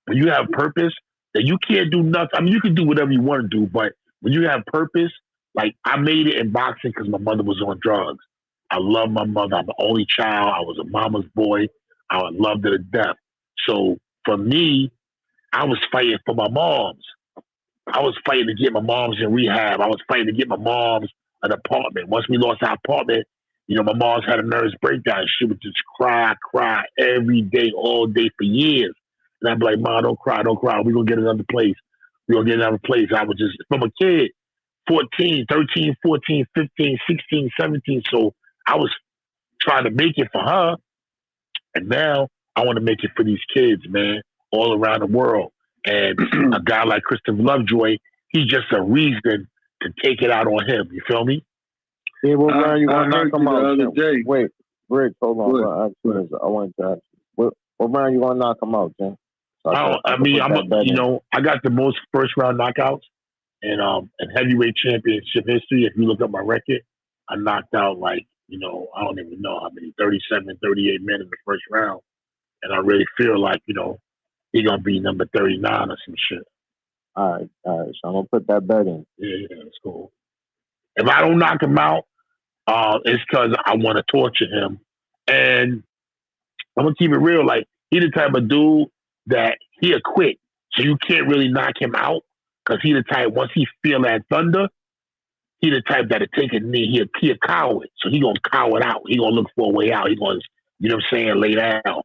when you have purpose, that you can't do nothing. I mean, you can do whatever you want to do, but when you have purpose, like I made it in boxing because my mother was on drugs. I love my mother. I'm the only child. I was a mama's boy. I loved her to death. So for me, I was fighting for my moms. I was fighting to get my moms in rehab. I was fighting to get my moms an apartment. Once we lost our apartment, you know, my mom's had a nervous breakdown. She would just cry every day, all day for years. And I'd be like, Mom, don't cry. We're going to get another place. We're going to get another place. I was just, from a kid, 14, 13, 14, 15, 16, 17. So I was trying to make it for her. And now I want to make it for these kids, man, all around the world. And a guy like Christopher Lovejoy, he's just a reason to take it out on him. You feel me? Yeah, what round you want to knock him out? The other day. Wait, Briggs, hold on. I wanted to ask you. What round you want to knock him out, Jim? So I got the most first round knockouts in heavyweight championship history. If you look up my record, I knocked out I don't even know how many, 37, 38 men in the first round. And I really feel like, he's going to be number 39 or some shit. All right. So I'm going to put that bet in. Yeah, that's cool. If I don't knock him out, it's because I want to torture him. And I'm going to keep it real. Like, he the type of dude that he'll quit. So you can't really knock him out because he the type, once he feel that thunder, he the type that'll take a knee. He a coward. So he going to cower out. He going to look for a way out. He going to, you know what I'm saying, lay down.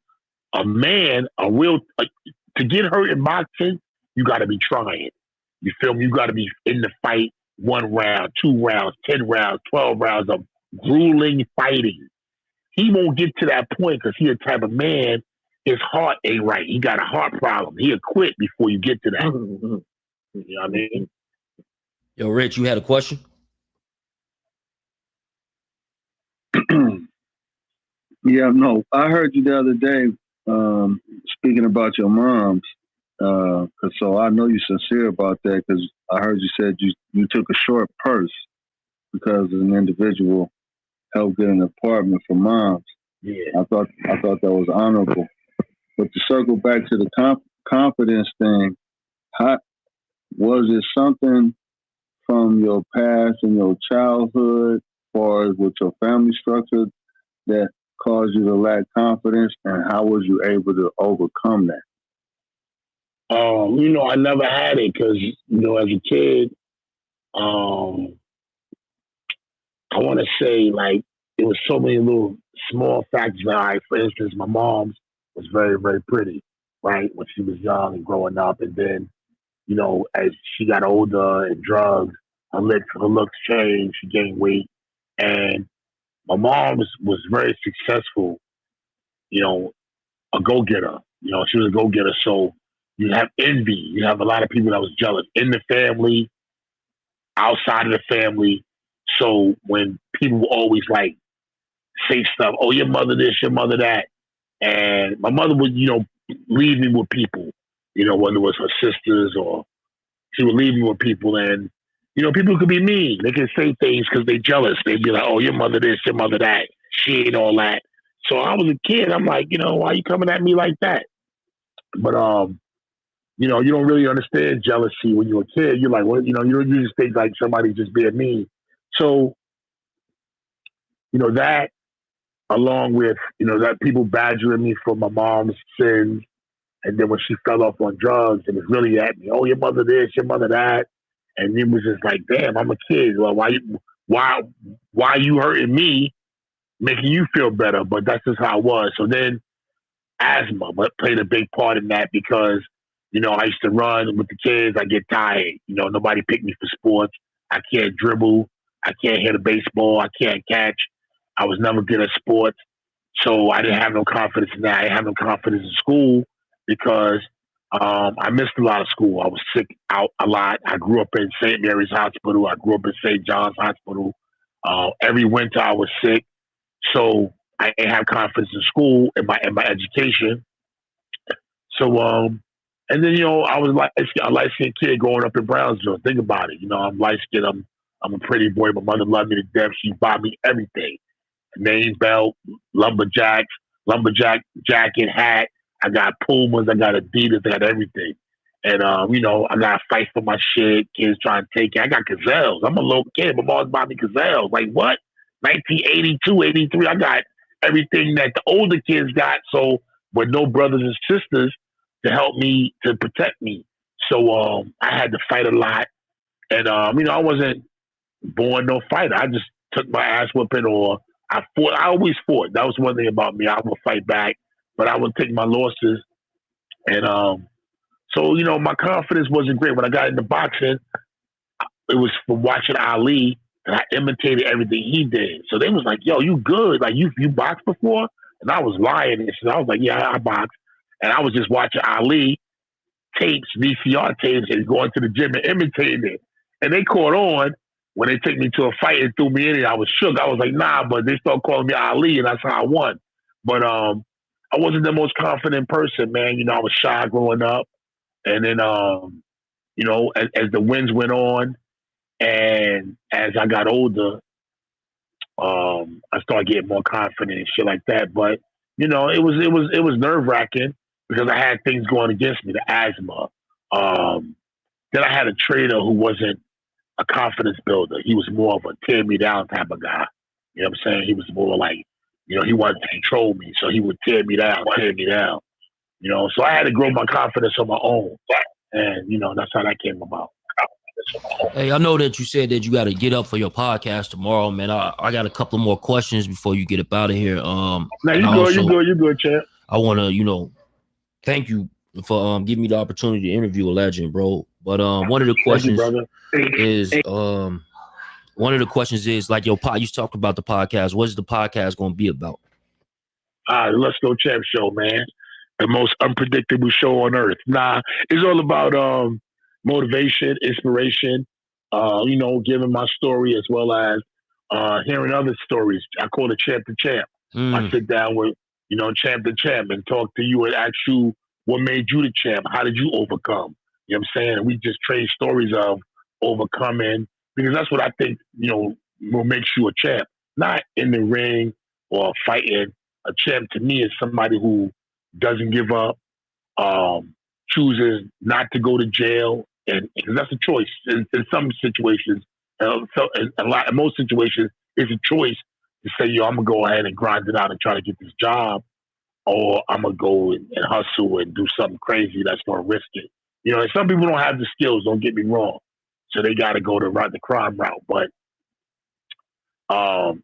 A man, to get hurt in boxing, you got to be trying. You feel me? You got to be in the fight 1 round, 2 rounds, 10 rounds, 12 rounds of grueling fighting. He won't get to that point because he the type of man, his heart ain't right. He got a heart problem. He'll quit before you get to that. You know what I mean? Yo, Rich, you had a question? Yeah, no. I heard you the other day speaking about your moms. So I know you're sincere about that because I heard you said you took a short purse because an individual helped get an apartment for moms. Yeah. I thought that was honorable. But to circle back to the confidence thing, was it something from your past and your childhood, as far as with your family structure, that caused you to lack confidence, and how was you able to overcome that? I never had it because, as a kid, I want to say, like, it was so many little small factors. Like, for instance, my mom was very, very pretty, right, when she was young and growing up. And then, as she got older and drugs, her looks changed. She gained weight. And my mom was very successful, a go-getter. She was a go-getter. So you have envy. You have a lot of people that was jealous in the family, outside of the family. So when people always like say stuff, oh, your mother this, your mother that. And my mother would, leave me with people, whether it was her sisters or she would leave me with people. And, people could be mean. They can say things because they jealous. They'd be like, oh, your mother this, your mother that. She ain't all that. So I was a kid. I'm like, why you coming at me like that? But, you don't really understand jealousy when you're a kid. You're like, well, you just think like somebody just being mean. So, that along with, that people badgering me for my mom's sins. And then when she fell off on drugs and was really at me, oh, your mother this, your mother that. And it was just like, damn, I'm a kid. Well, why you hurting me, making you feel better? But that's just how it was. So then asthma played a big part in that because, I used to run with the kids. I get tired. Nobody picked me for sports. I can't dribble. I can't hit a baseball. I can't catch. I was never good at sports. So I didn't have no confidence in that. I didn't have no confidence in school because I missed a lot of school. I was sick out a lot. I grew up in St. Mary's Hospital. I grew up in St. John's Hospital. Every winter I was sick. So I didn't have confidence in school and my education. So, and then, I was like a light-skinned kid growing up in Brownsville. Think about it. I'm light-skinned. I'm I'm a pretty boy. My mother loved me to death. She bought me everything. Name belt, lumberjack jacket, hat. I got Pumas, I got Adidas, I got everything. And I gotta fight for my shit. Kids trying to take it. I got gazelles. I'm a little kid. My mom's bought me gazelles. Like what? 1982, 83. I got everything that the older kids got. So with no brothers and sisters to help me to protect me. So I had to fight a lot. And I wasn't born no fighter. I just took my ass whooping or I fought. I always fought. That was one thing about me. I would fight back, but I would take my losses. And my confidence wasn't great. When I got into boxing, it was from watching Ali and I imitated everything he did. So they was like, yo, you good. Like you boxed before? And I was lying. And so I was like, yeah, I boxed. And I was just watching Ali tapes, VCR tapes, and going to the gym and imitating it. And they caught on when they took me to a fight and threw me in it. I was shook. I was like, nah, but they started calling me Ali, and that's how I won. But I wasn't the most confident person, man. I was shy growing up. And then, as the wins went on and as I got older, I started getting more confident and shit like that. But, it was nerve-wracking because I had things going against me, the asthma. Then I had a trainer who wasn't a confidence builder. He was more of a tear me down type of guy. You know what I'm saying? He was more like, he wanted to control me. So he would tear me down. So I had to grow my confidence on my own. And, that's how that came about. Hey, I know that you said that you got to get up for your podcast tomorrow, man. I got a couple more questions before you get up out of here. No, you good, champ. I want to, thank you for giving me the opportunity to interview a legend, bro. But one of the questions is like your you talked about the podcast. What is the podcast going to be about? Let's Go Champ Show, man. The most unpredictable show on earth. It's all about motivation, inspiration, giving my story as well as hearing other stories. I call it Champ to Champ. I sit down with, champ to champ and talk to you and ask you what made you the champ. How did you overcome? You know what I'm saying? And we just trade stories of overcoming because that's what I think, what makes you a champ. Not in the ring or fighting. A champ to me is somebody who doesn't give up, chooses not to go to jail, and that's a choice. In some situations, in most situations, it's a choice to say, I'm gonna go ahead and grind it out and try to get this job, or I'm gonna go and hustle and do something crazy that's gonna risk it. And some people don't have the skills. Don't get me wrong, so they got to go the crime route. But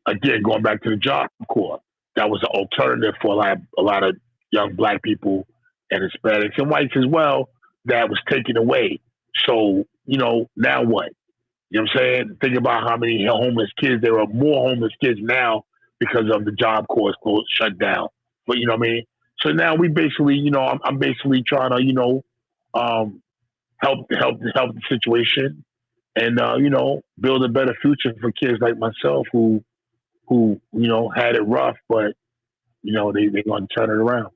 again, going back to the Job Corps, that was an alternative for a lot of young Black people and Hispanics and whites as well that was taken away. So now what? You know what I'm saying? Think about how many homeless kids. There are more homeless kids now because of the Job Corps shut down. But you know what I mean? So now we basically, I'm basically trying to, help the situation and, build a better future for kids like myself who had it rough, but, they're going to turn it around.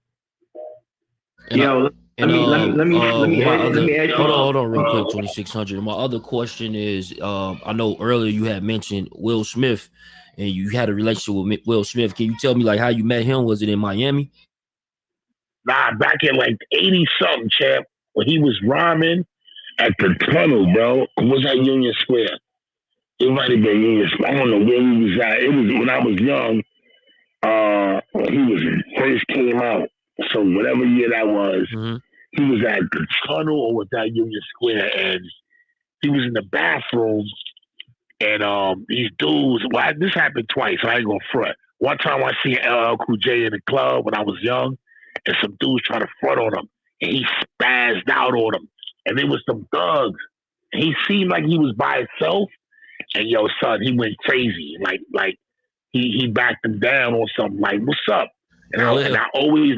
Let me add hold on real quick, 2600. My other question is, I know earlier you had mentioned Will Smith and you had a relationship with Will Smith. Can you tell me like how you met him? Was it in Miami? Nah, back in like 80-something, champ, when he was rhyming at the tunnel, bro. Was that Union Square? It might have been Union Square. I don't know where he was at. It was when I was young. When he was first came out. So whatever year that was, he was at the tunnel or was that Union Square, and he was in the bathroom. And these dudes, this happened twice. So I ain't gonna front. One time I seen LL Cool J in the club when I was young, and some dudes trying to front on him, and he spazzed out on him. And there was some thugs. And he seemed like he was by himself. And son, he went crazy. Like he backed him down on something. Like, what's up? And I always,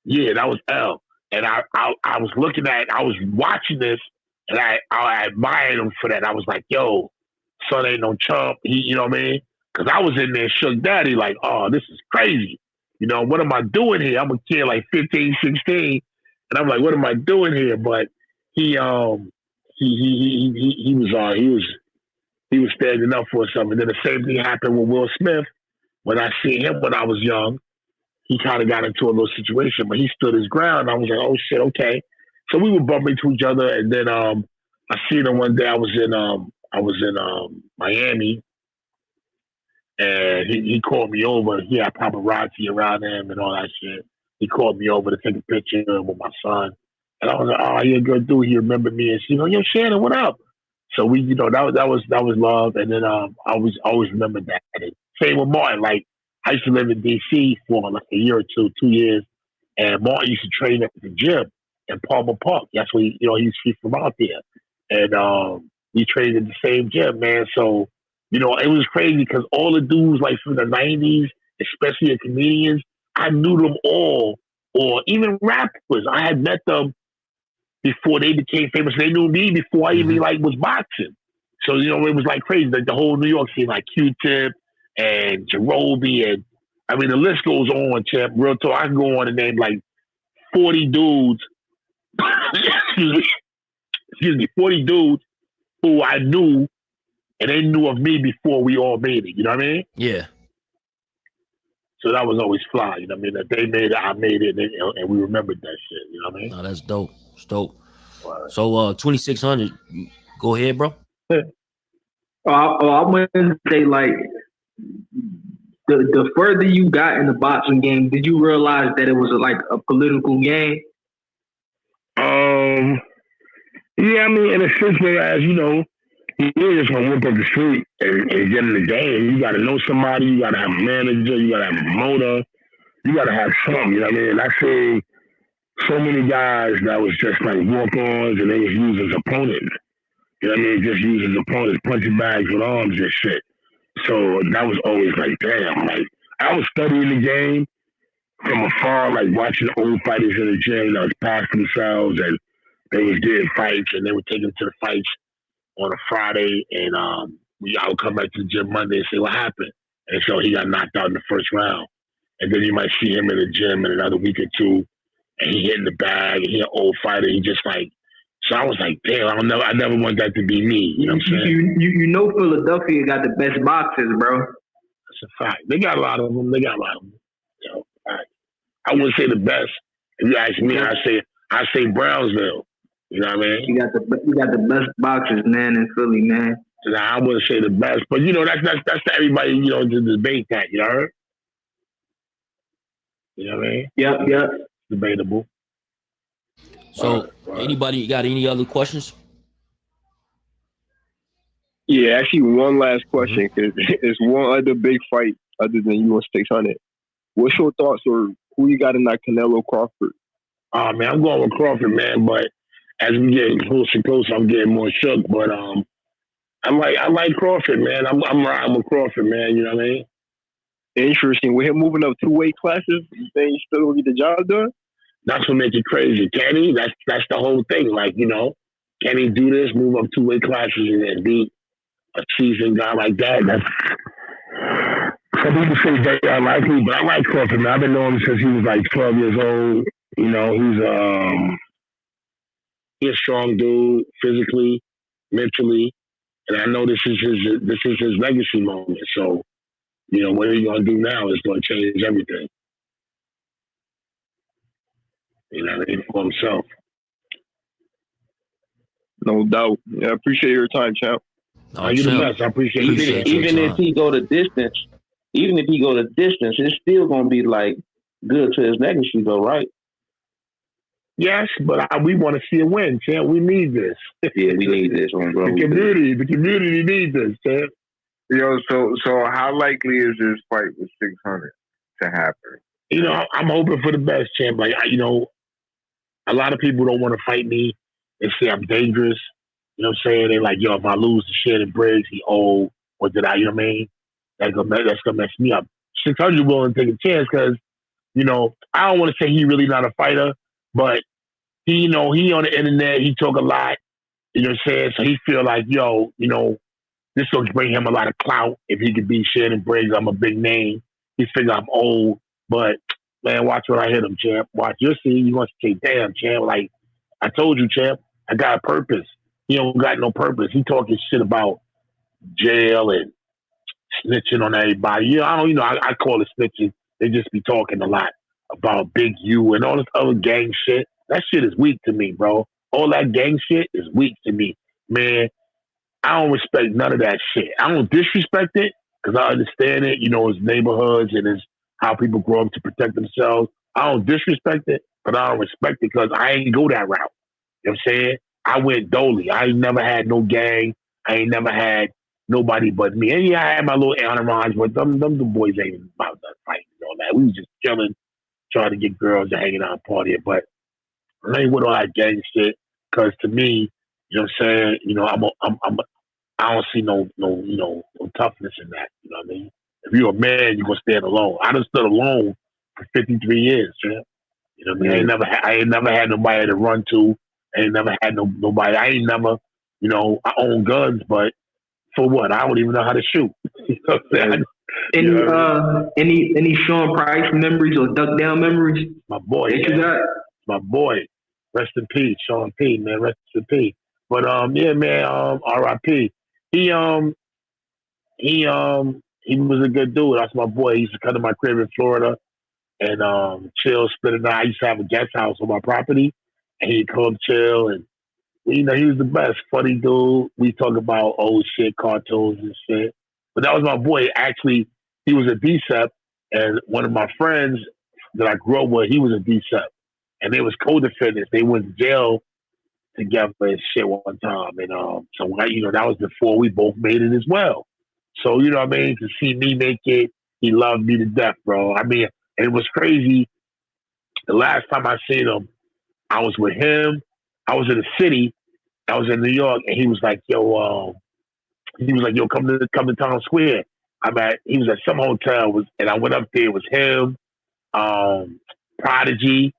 that was L. And I was I was watching this, and I admired him for that. I was like, yo, son ain't no chump. He, you know what I mean? Because I was in there shook daddy, like, oh, this is crazy. What am I doing here? I'm a kid like 15, 16. And I'm like, what am I doing here? But he was he was standing up for something. And then the same thing happened with Will Smith. When I seen him when I was young, he kind of got into a little situation, but he stood his ground. I was like, oh shit, okay. So we would bump into each other, and then I seen him one day. I was in Miami, and he called me over. He had paparazzi around him and all that shit. He called me over to take a picture with my son, and I was like, oh, you're a good dude. He remembered me, and she go, yo, Shannon, what up? So we, that was love, and then I always remembered that. And same with Martin. Like I used to live in DC for like a year or 2 years, and Martin used to train at the gym in Palmer Park. That's where he's from out there, and we trained at the same gym, man. So it was crazy because all the dudes like from the '90s, especially the comedians, I knew them all, or even rappers. I had met them before they became famous. They knew me before I even was boxing. So it was like crazy. Like the whole New York scene, like Q-Tip and Jerobi, and I mean the list goes on, champ. Real talk, I can go on and name like 40 dudes. excuse me, 40 dudes who I knew, and they knew of me before we all made it. You know what I mean? Yeah. So that was always fly. You know what I mean? That they made it, I made it, and we remembered that shit. You know what I mean? No, that's dope. It's dope. Right. So 2600, go ahead, bro. I wouldn't say like the further you got in the boxing game, did you realize that it was like a political game? Yeah, I mean, in a sense, whereas you just gonna whip up the street and get in the game. You gotta know somebody. You gotta have a manager. You gotta have a promoter. You gotta have something. You know what I mean? And I see so many guys that was just like walk-ons, and they was used as opponents. You know what I mean? Just used as opponents, punching bags with arms and shit. So that was always like, damn. Like I was studying the game from afar, like watching old fighters in the gym that was past themselves, and they was getting fights, and they would take them to the fights on a Friday, and I would come back to the gym Monday and say, what happened? And so he got knocked out in the first round. And then you might see him in the gym in another week or two, and he hitting the bag, and he an old fighter. He just like, so I was like, damn, I never want that to be me. You know what I'm saying? You know Philadelphia got the best boxers, bro. That's a fact. They got a lot of them. I wouldn't say the best. If you ask me, I say Brownsville. You know what I mean? You got the best boxers, man, in Philly, man. Nah, I wouldn't say the best, but that's to everybody, to debate that. You know? You know what I mean? Yep. Debatable. So, anybody got any other questions? Yeah, actually, one last question, because it's one other big fight other than you on 600. What's your thoughts, or who you got in that Canelo Crawford? Man, I'm going with Crawford, man, but as we get closer and closer, I'm getting more shook. But I like Crawford, man. I'm riding with Crawford, man. You know what I mean? Interesting. With him moving up 2 weight classes, you think he's still gonna get the job done? That's what makes it crazy. Can he? That's the whole thing. Like, can he do this? Move up 2 weight classes and beat a seasoned guy like that? Some people say very unlikely, but I like Crawford, man. I've been knowing him since he was like 12 years old. He's a strong dude, physically, mentally, and I know this is his legacy moment. So, what he's gonna do now is gonna change everything. For himself. No doubt. Yeah, I appreciate your time, champ. You're the best. I appreciate it. Even if he go the distance, it's still gonna be like good to his legacy, though, right? Yes, but we want to see a win, champ. We need this. Yeah, we need this one, bro. The community needs this, champ. Yo, so how likely is this fight with 600 to happen? I'm hoping for the best, champ. Like, a lot of people don't want to fight me. They say I'm dangerous. You know what I'm saying? They like, yo, if I lose to Shannon Briggs, he old. What did I? You know what I mean? That's gonna mess me up. 600 willing to take a chance because, I don't want to say he really not a fighter, but he on the internet, he talk a lot. You know what I'm saying? So he feel like, yo, this will bring him a lot of clout if he could beat Shannon Briggs. I'm a big name. He figure I'm old, but man, watch when I hit him, champ. Watch, you'll see. You want to say, damn, champ. Like I told you, champ, I got a purpose. He don't got no purpose. He talking shit about jail and snitching on everybody. I call it snitching. They just be talking a lot about Big U and all this other gang shit. That shit is weak to me, bro. All that gang shit is weak to me, man. I don't respect none of that shit. I don't disrespect it because I understand it. It's neighborhoods and it's how people grow up to protect themselves. I don't disrespect it, but I don't respect it because I ain't go that route. You know what I'm saying? I went dolly. I ain't never had no gang. I ain't never had nobody but me. And yeah, I had my little entourage, but them the boys ain't about that fighting and all that. We was just chilling, trying to get girls and hanging out and partying. But I ain't with all that gang shit because to me, you know what I'm saying? I don't see no toughness in that. You know what I mean? If you're a man, you're gonna stand alone. I done stood alone for 53 years, man. You know what I mean? I ain't never had nobody to run to. I ain't never had nobody. I ain't never, I own guns, but for what? I don't even know how to shoot. You know what I'm saying? Any Sean Price memories or Duck Down memories? My boy, you got? My boy. Rest in peace, Sean P. Man, rest in peace. But yeah, man, R.I.P. He was a good dude. That's my boy. He used to come to my crib in Florida and chill, spend the night. I used to have a guest house on my property, and he'd come chill. And he was the best, funny dude. We talk about old shit, cartoons and shit. But that was my boy. Actually, he was a DCEP, and one of my friends that I grew up with, he was a DCEP, and they was co-defendants. They went to jail together and shit one time, and so that was before we both made it as well. So you know what I mean, to see me make it, he loved me to death, bro. I mean, and it was crazy. The last time I seen him, I was with him. I was in the city. I was in New York, and he was like, "Yo, come to Town Square." He was at some hotel, and I went up there. It was him, Prodigy,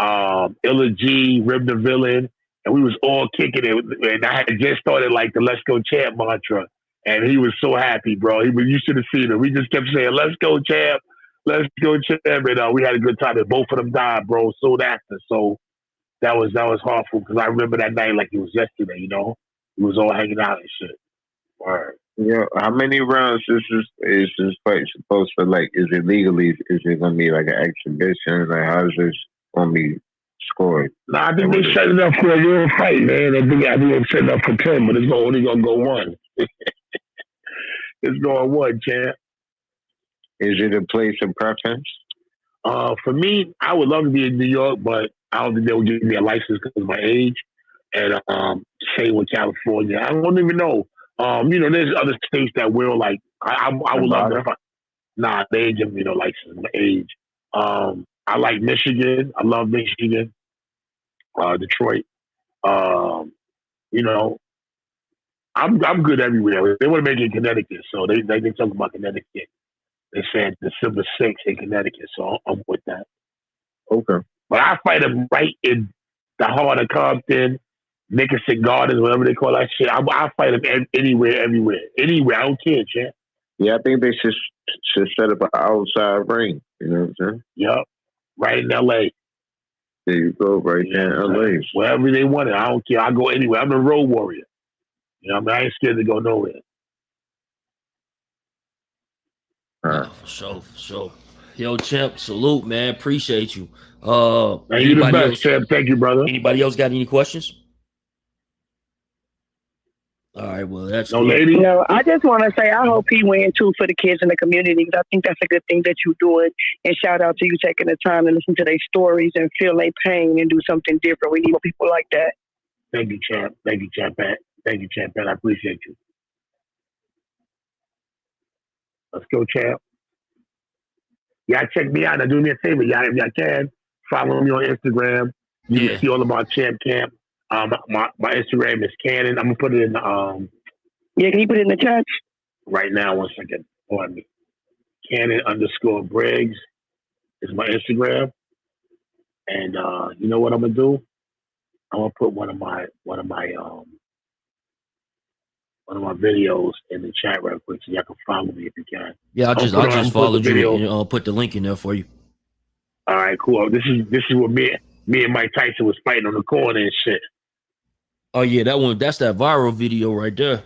Illa G, Rib the Villain, and we was all kicking it. And I had just started like the "Let's Go Champ" mantra, and he was so happy, bro. You should have seen him. We just kept saying, "Let's go, champ! Let's go, champ!" And we had a good time. And both of them died, bro. Soon after, so that was heartful because I remember that night like it was yesterday. We was all hanging out and shit. Word. Yeah, how many rounds is this fight supposed to like? Is it legally? Is it gonna be like an exhibition? Like how's this gonna be scored? Nah, I think they set it up for a real fight, man. I think they set it up for 10, but it's only gonna go one. It's going one, champ. Is it a place of preference? For me, I would love to be in New York, but I don't think they would give me a license because of my age. And same with California. I don't even know. There's other states that will like. I would love to. Nah, they ain't giving me no license. My age. I like Michigan. I love Michigan. Detroit. I'm good everywhere. They want to make it in Connecticut, so they can talk about Connecticut. They said December 6th in Connecticut, so I'm with that. Okay. But I fight them right in the heart of Compton, Nickerson Gardens, whatever they call that shit. I fight them anywhere, everywhere. Anywhere. I don't care, champ. Yeah, I think they should set up an outside ring. You know what I'm saying? Yep. Right in L.A. There you go, right there in L.A. Wherever they want it. I don't care. I go anywhere. I'm a road warrior. I ain't scared to go nowhere. For sure. Yo, champ, salute, man. Appreciate you. Man, you the best, champ. Thank you, brother. Anybody else got any questions? All right, well, that's no lady. No, I just want to say I hope he win too for the kids in the community. I think that's a good thing that you're doing. And shout out to you taking the time to listen to their stories and feel their pain and do something different. We need more people like that. Thank you, champ. Thank you, champ. Thank you, champ. I appreciate you. Let's go, champ. Y'all check me out. Now do me a favor, y'all, if y'all can. Follow me on Instagram. You can see all about Champ Camp. My Instagram is Cannon. I'm gonna put it in the can you put it in the chat? Right now, 1 second. Pardon me. Cannon_Briggs is my Instagram. And you know what I'm gonna do? I'm gonna put one of my videos in the chat real quick so y'all can follow me if you can. Yeah, I just followed you and I'll put the link in there for you. All right, cool. This is what me and Mike Tyson was fighting on the corner and shit. Oh yeah, that's that viral video right there.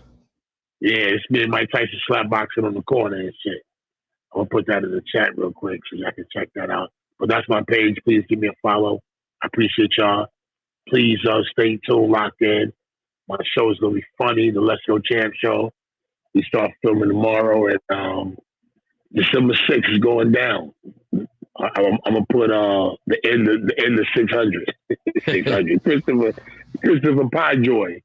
Yeah, it's me and Mike Tyson slap boxing on the corner and shit. I'm gonna put that in the chat real quick so y'all can check that out. But that's my page. Please give me a follow. I appreciate y'all. Please stay tuned, locked in. My show is gonna be funny. The Let's Go Champ show. We start filming tomorrow, and December 6th is going down. I'm gonna put the end of 600. 600. Christopher Piejoy.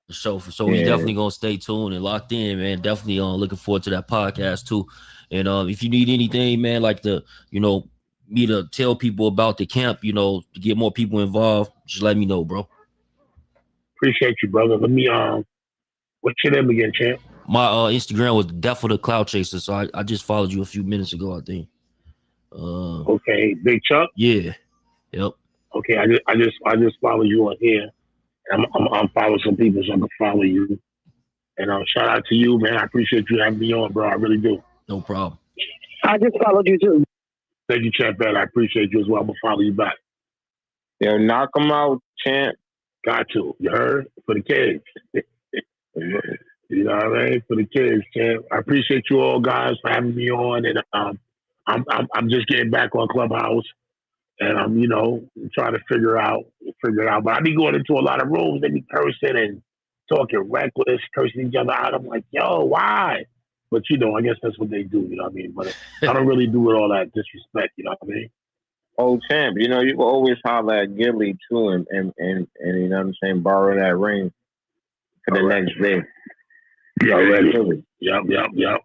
So we definitely gonna stay tuned and locked in, man. Definitely looking forward to that podcast too. And if you need anything, man, like me to tell people about the camp, to get more people involved, just let me know, bro. Appreciate you, brother. Let me what's your name again, champ? My Instagram was Death of the Cloud Chaser, so I just followed you a few minutes ago, I think. Okay, Big Chuck. Yeah. Yep. Okay, I just follow you on here. I'm follow some people so I can follow you. And shout out to you, man. I appreciate you having me on, bro. I really do. No problem. I just followed you too. Thank you, champ. I appreciate you as well. I'm gonna follow you back. Yo, knock him out, champ. Got to. You heard? For the kids. You know what I mean? For the kids, champ. I appreciate you all guys for having me on, and I'm just getting back on Clubhouse, and I'm trying to figure it out. But I be going into a lot of rooms, they be cursing and talking reckless, cursing each other out. I'm like, yo, why? But I guess that's what they do. You know what I mean? But I don't really do it all that disrespect. You know what I mean? Oh, champ, you can always holler at Gilly too, and you know what I'm saying, borrow that ring for the next day. You already. Yep.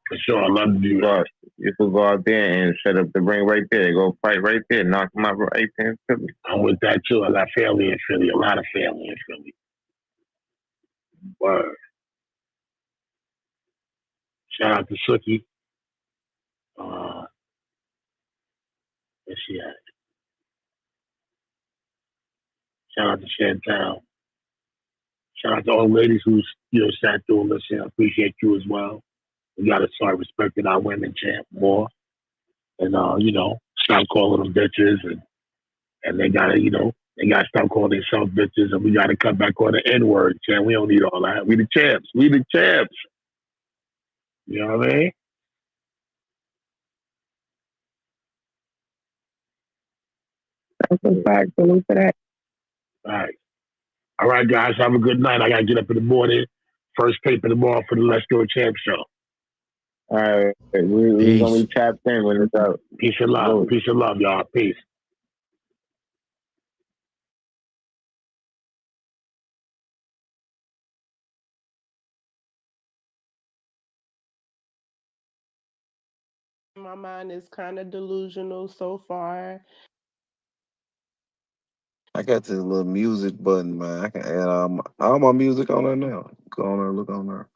For sure. I love to do that. You could go out there and set up the ring right there. Go fight right there. Knock them out right there in Philly. I'm with that too. I got family in Philly. A lot of family in Philly. Word. Shout out to Sookie. Where's she at? Shout out to Chantal. Shout out to all ladies who's sat through and listened. I appreciate you as well. We gotta start respecting our women, champ, more. And stop calling them bitches, and they gotta stop calling themselves bitches, and we gotta cut back on the N-word, champ. We don't need all that. We the champs. We the champs. You know what I mean? That's a fact. Salute for that. All right, guys. Have a good night. I gotta get up in the morning. First paper tomorrow for the Let's Go Champ show. All right. We're gonna be tapped in when it's out. Peace and love. Peace and love, y'all. Peace. My mind is kind of delusional so far. I got this little music button, man. I can add all my music on there now. Go on there, look on there.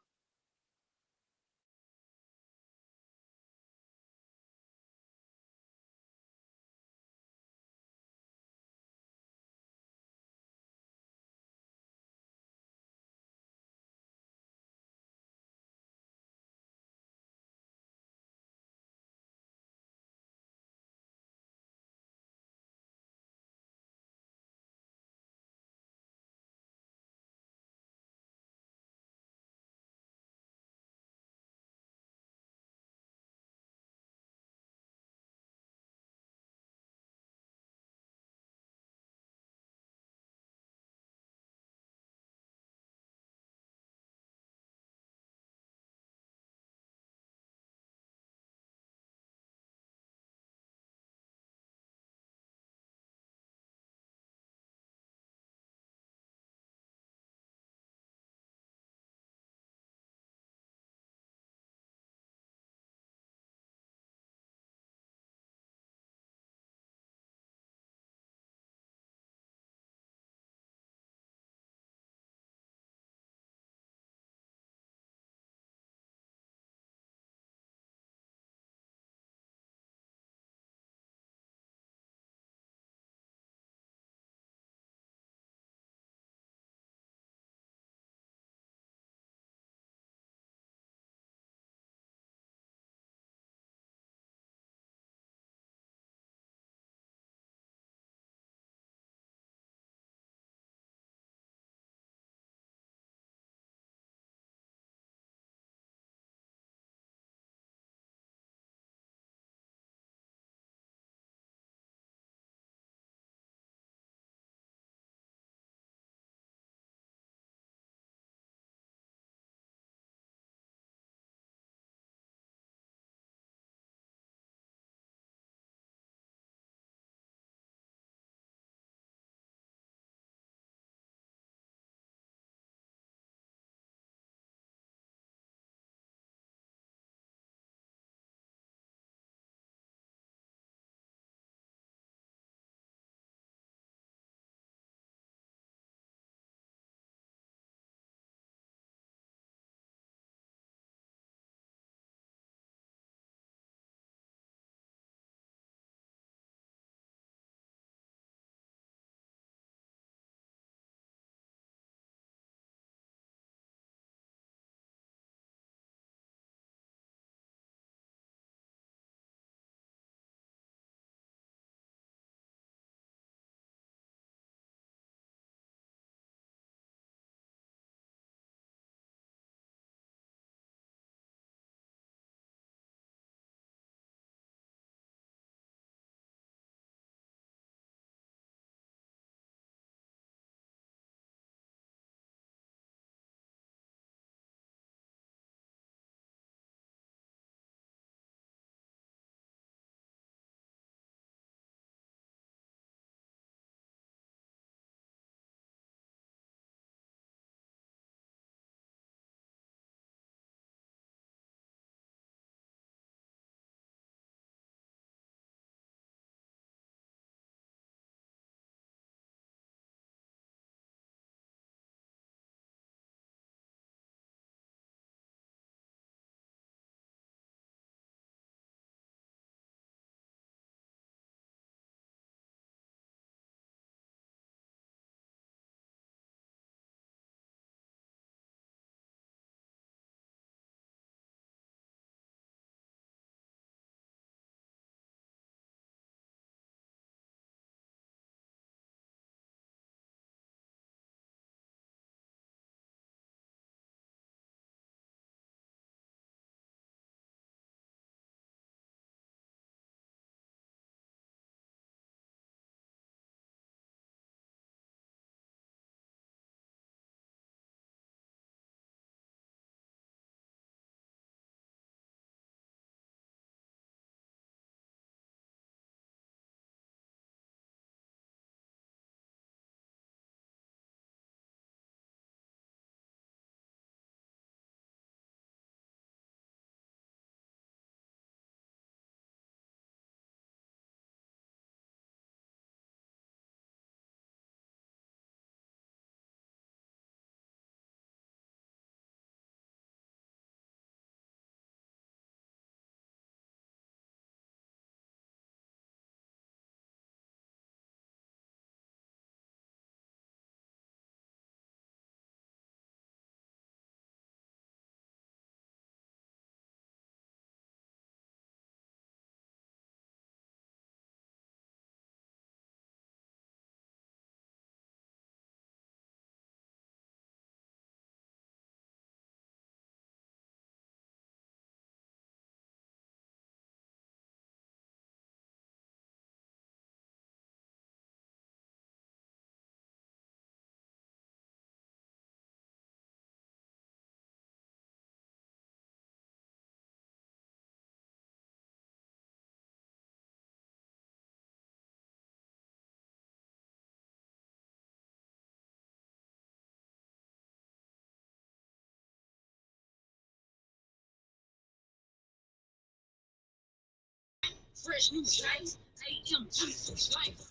fresh new stripes. AM juice, life.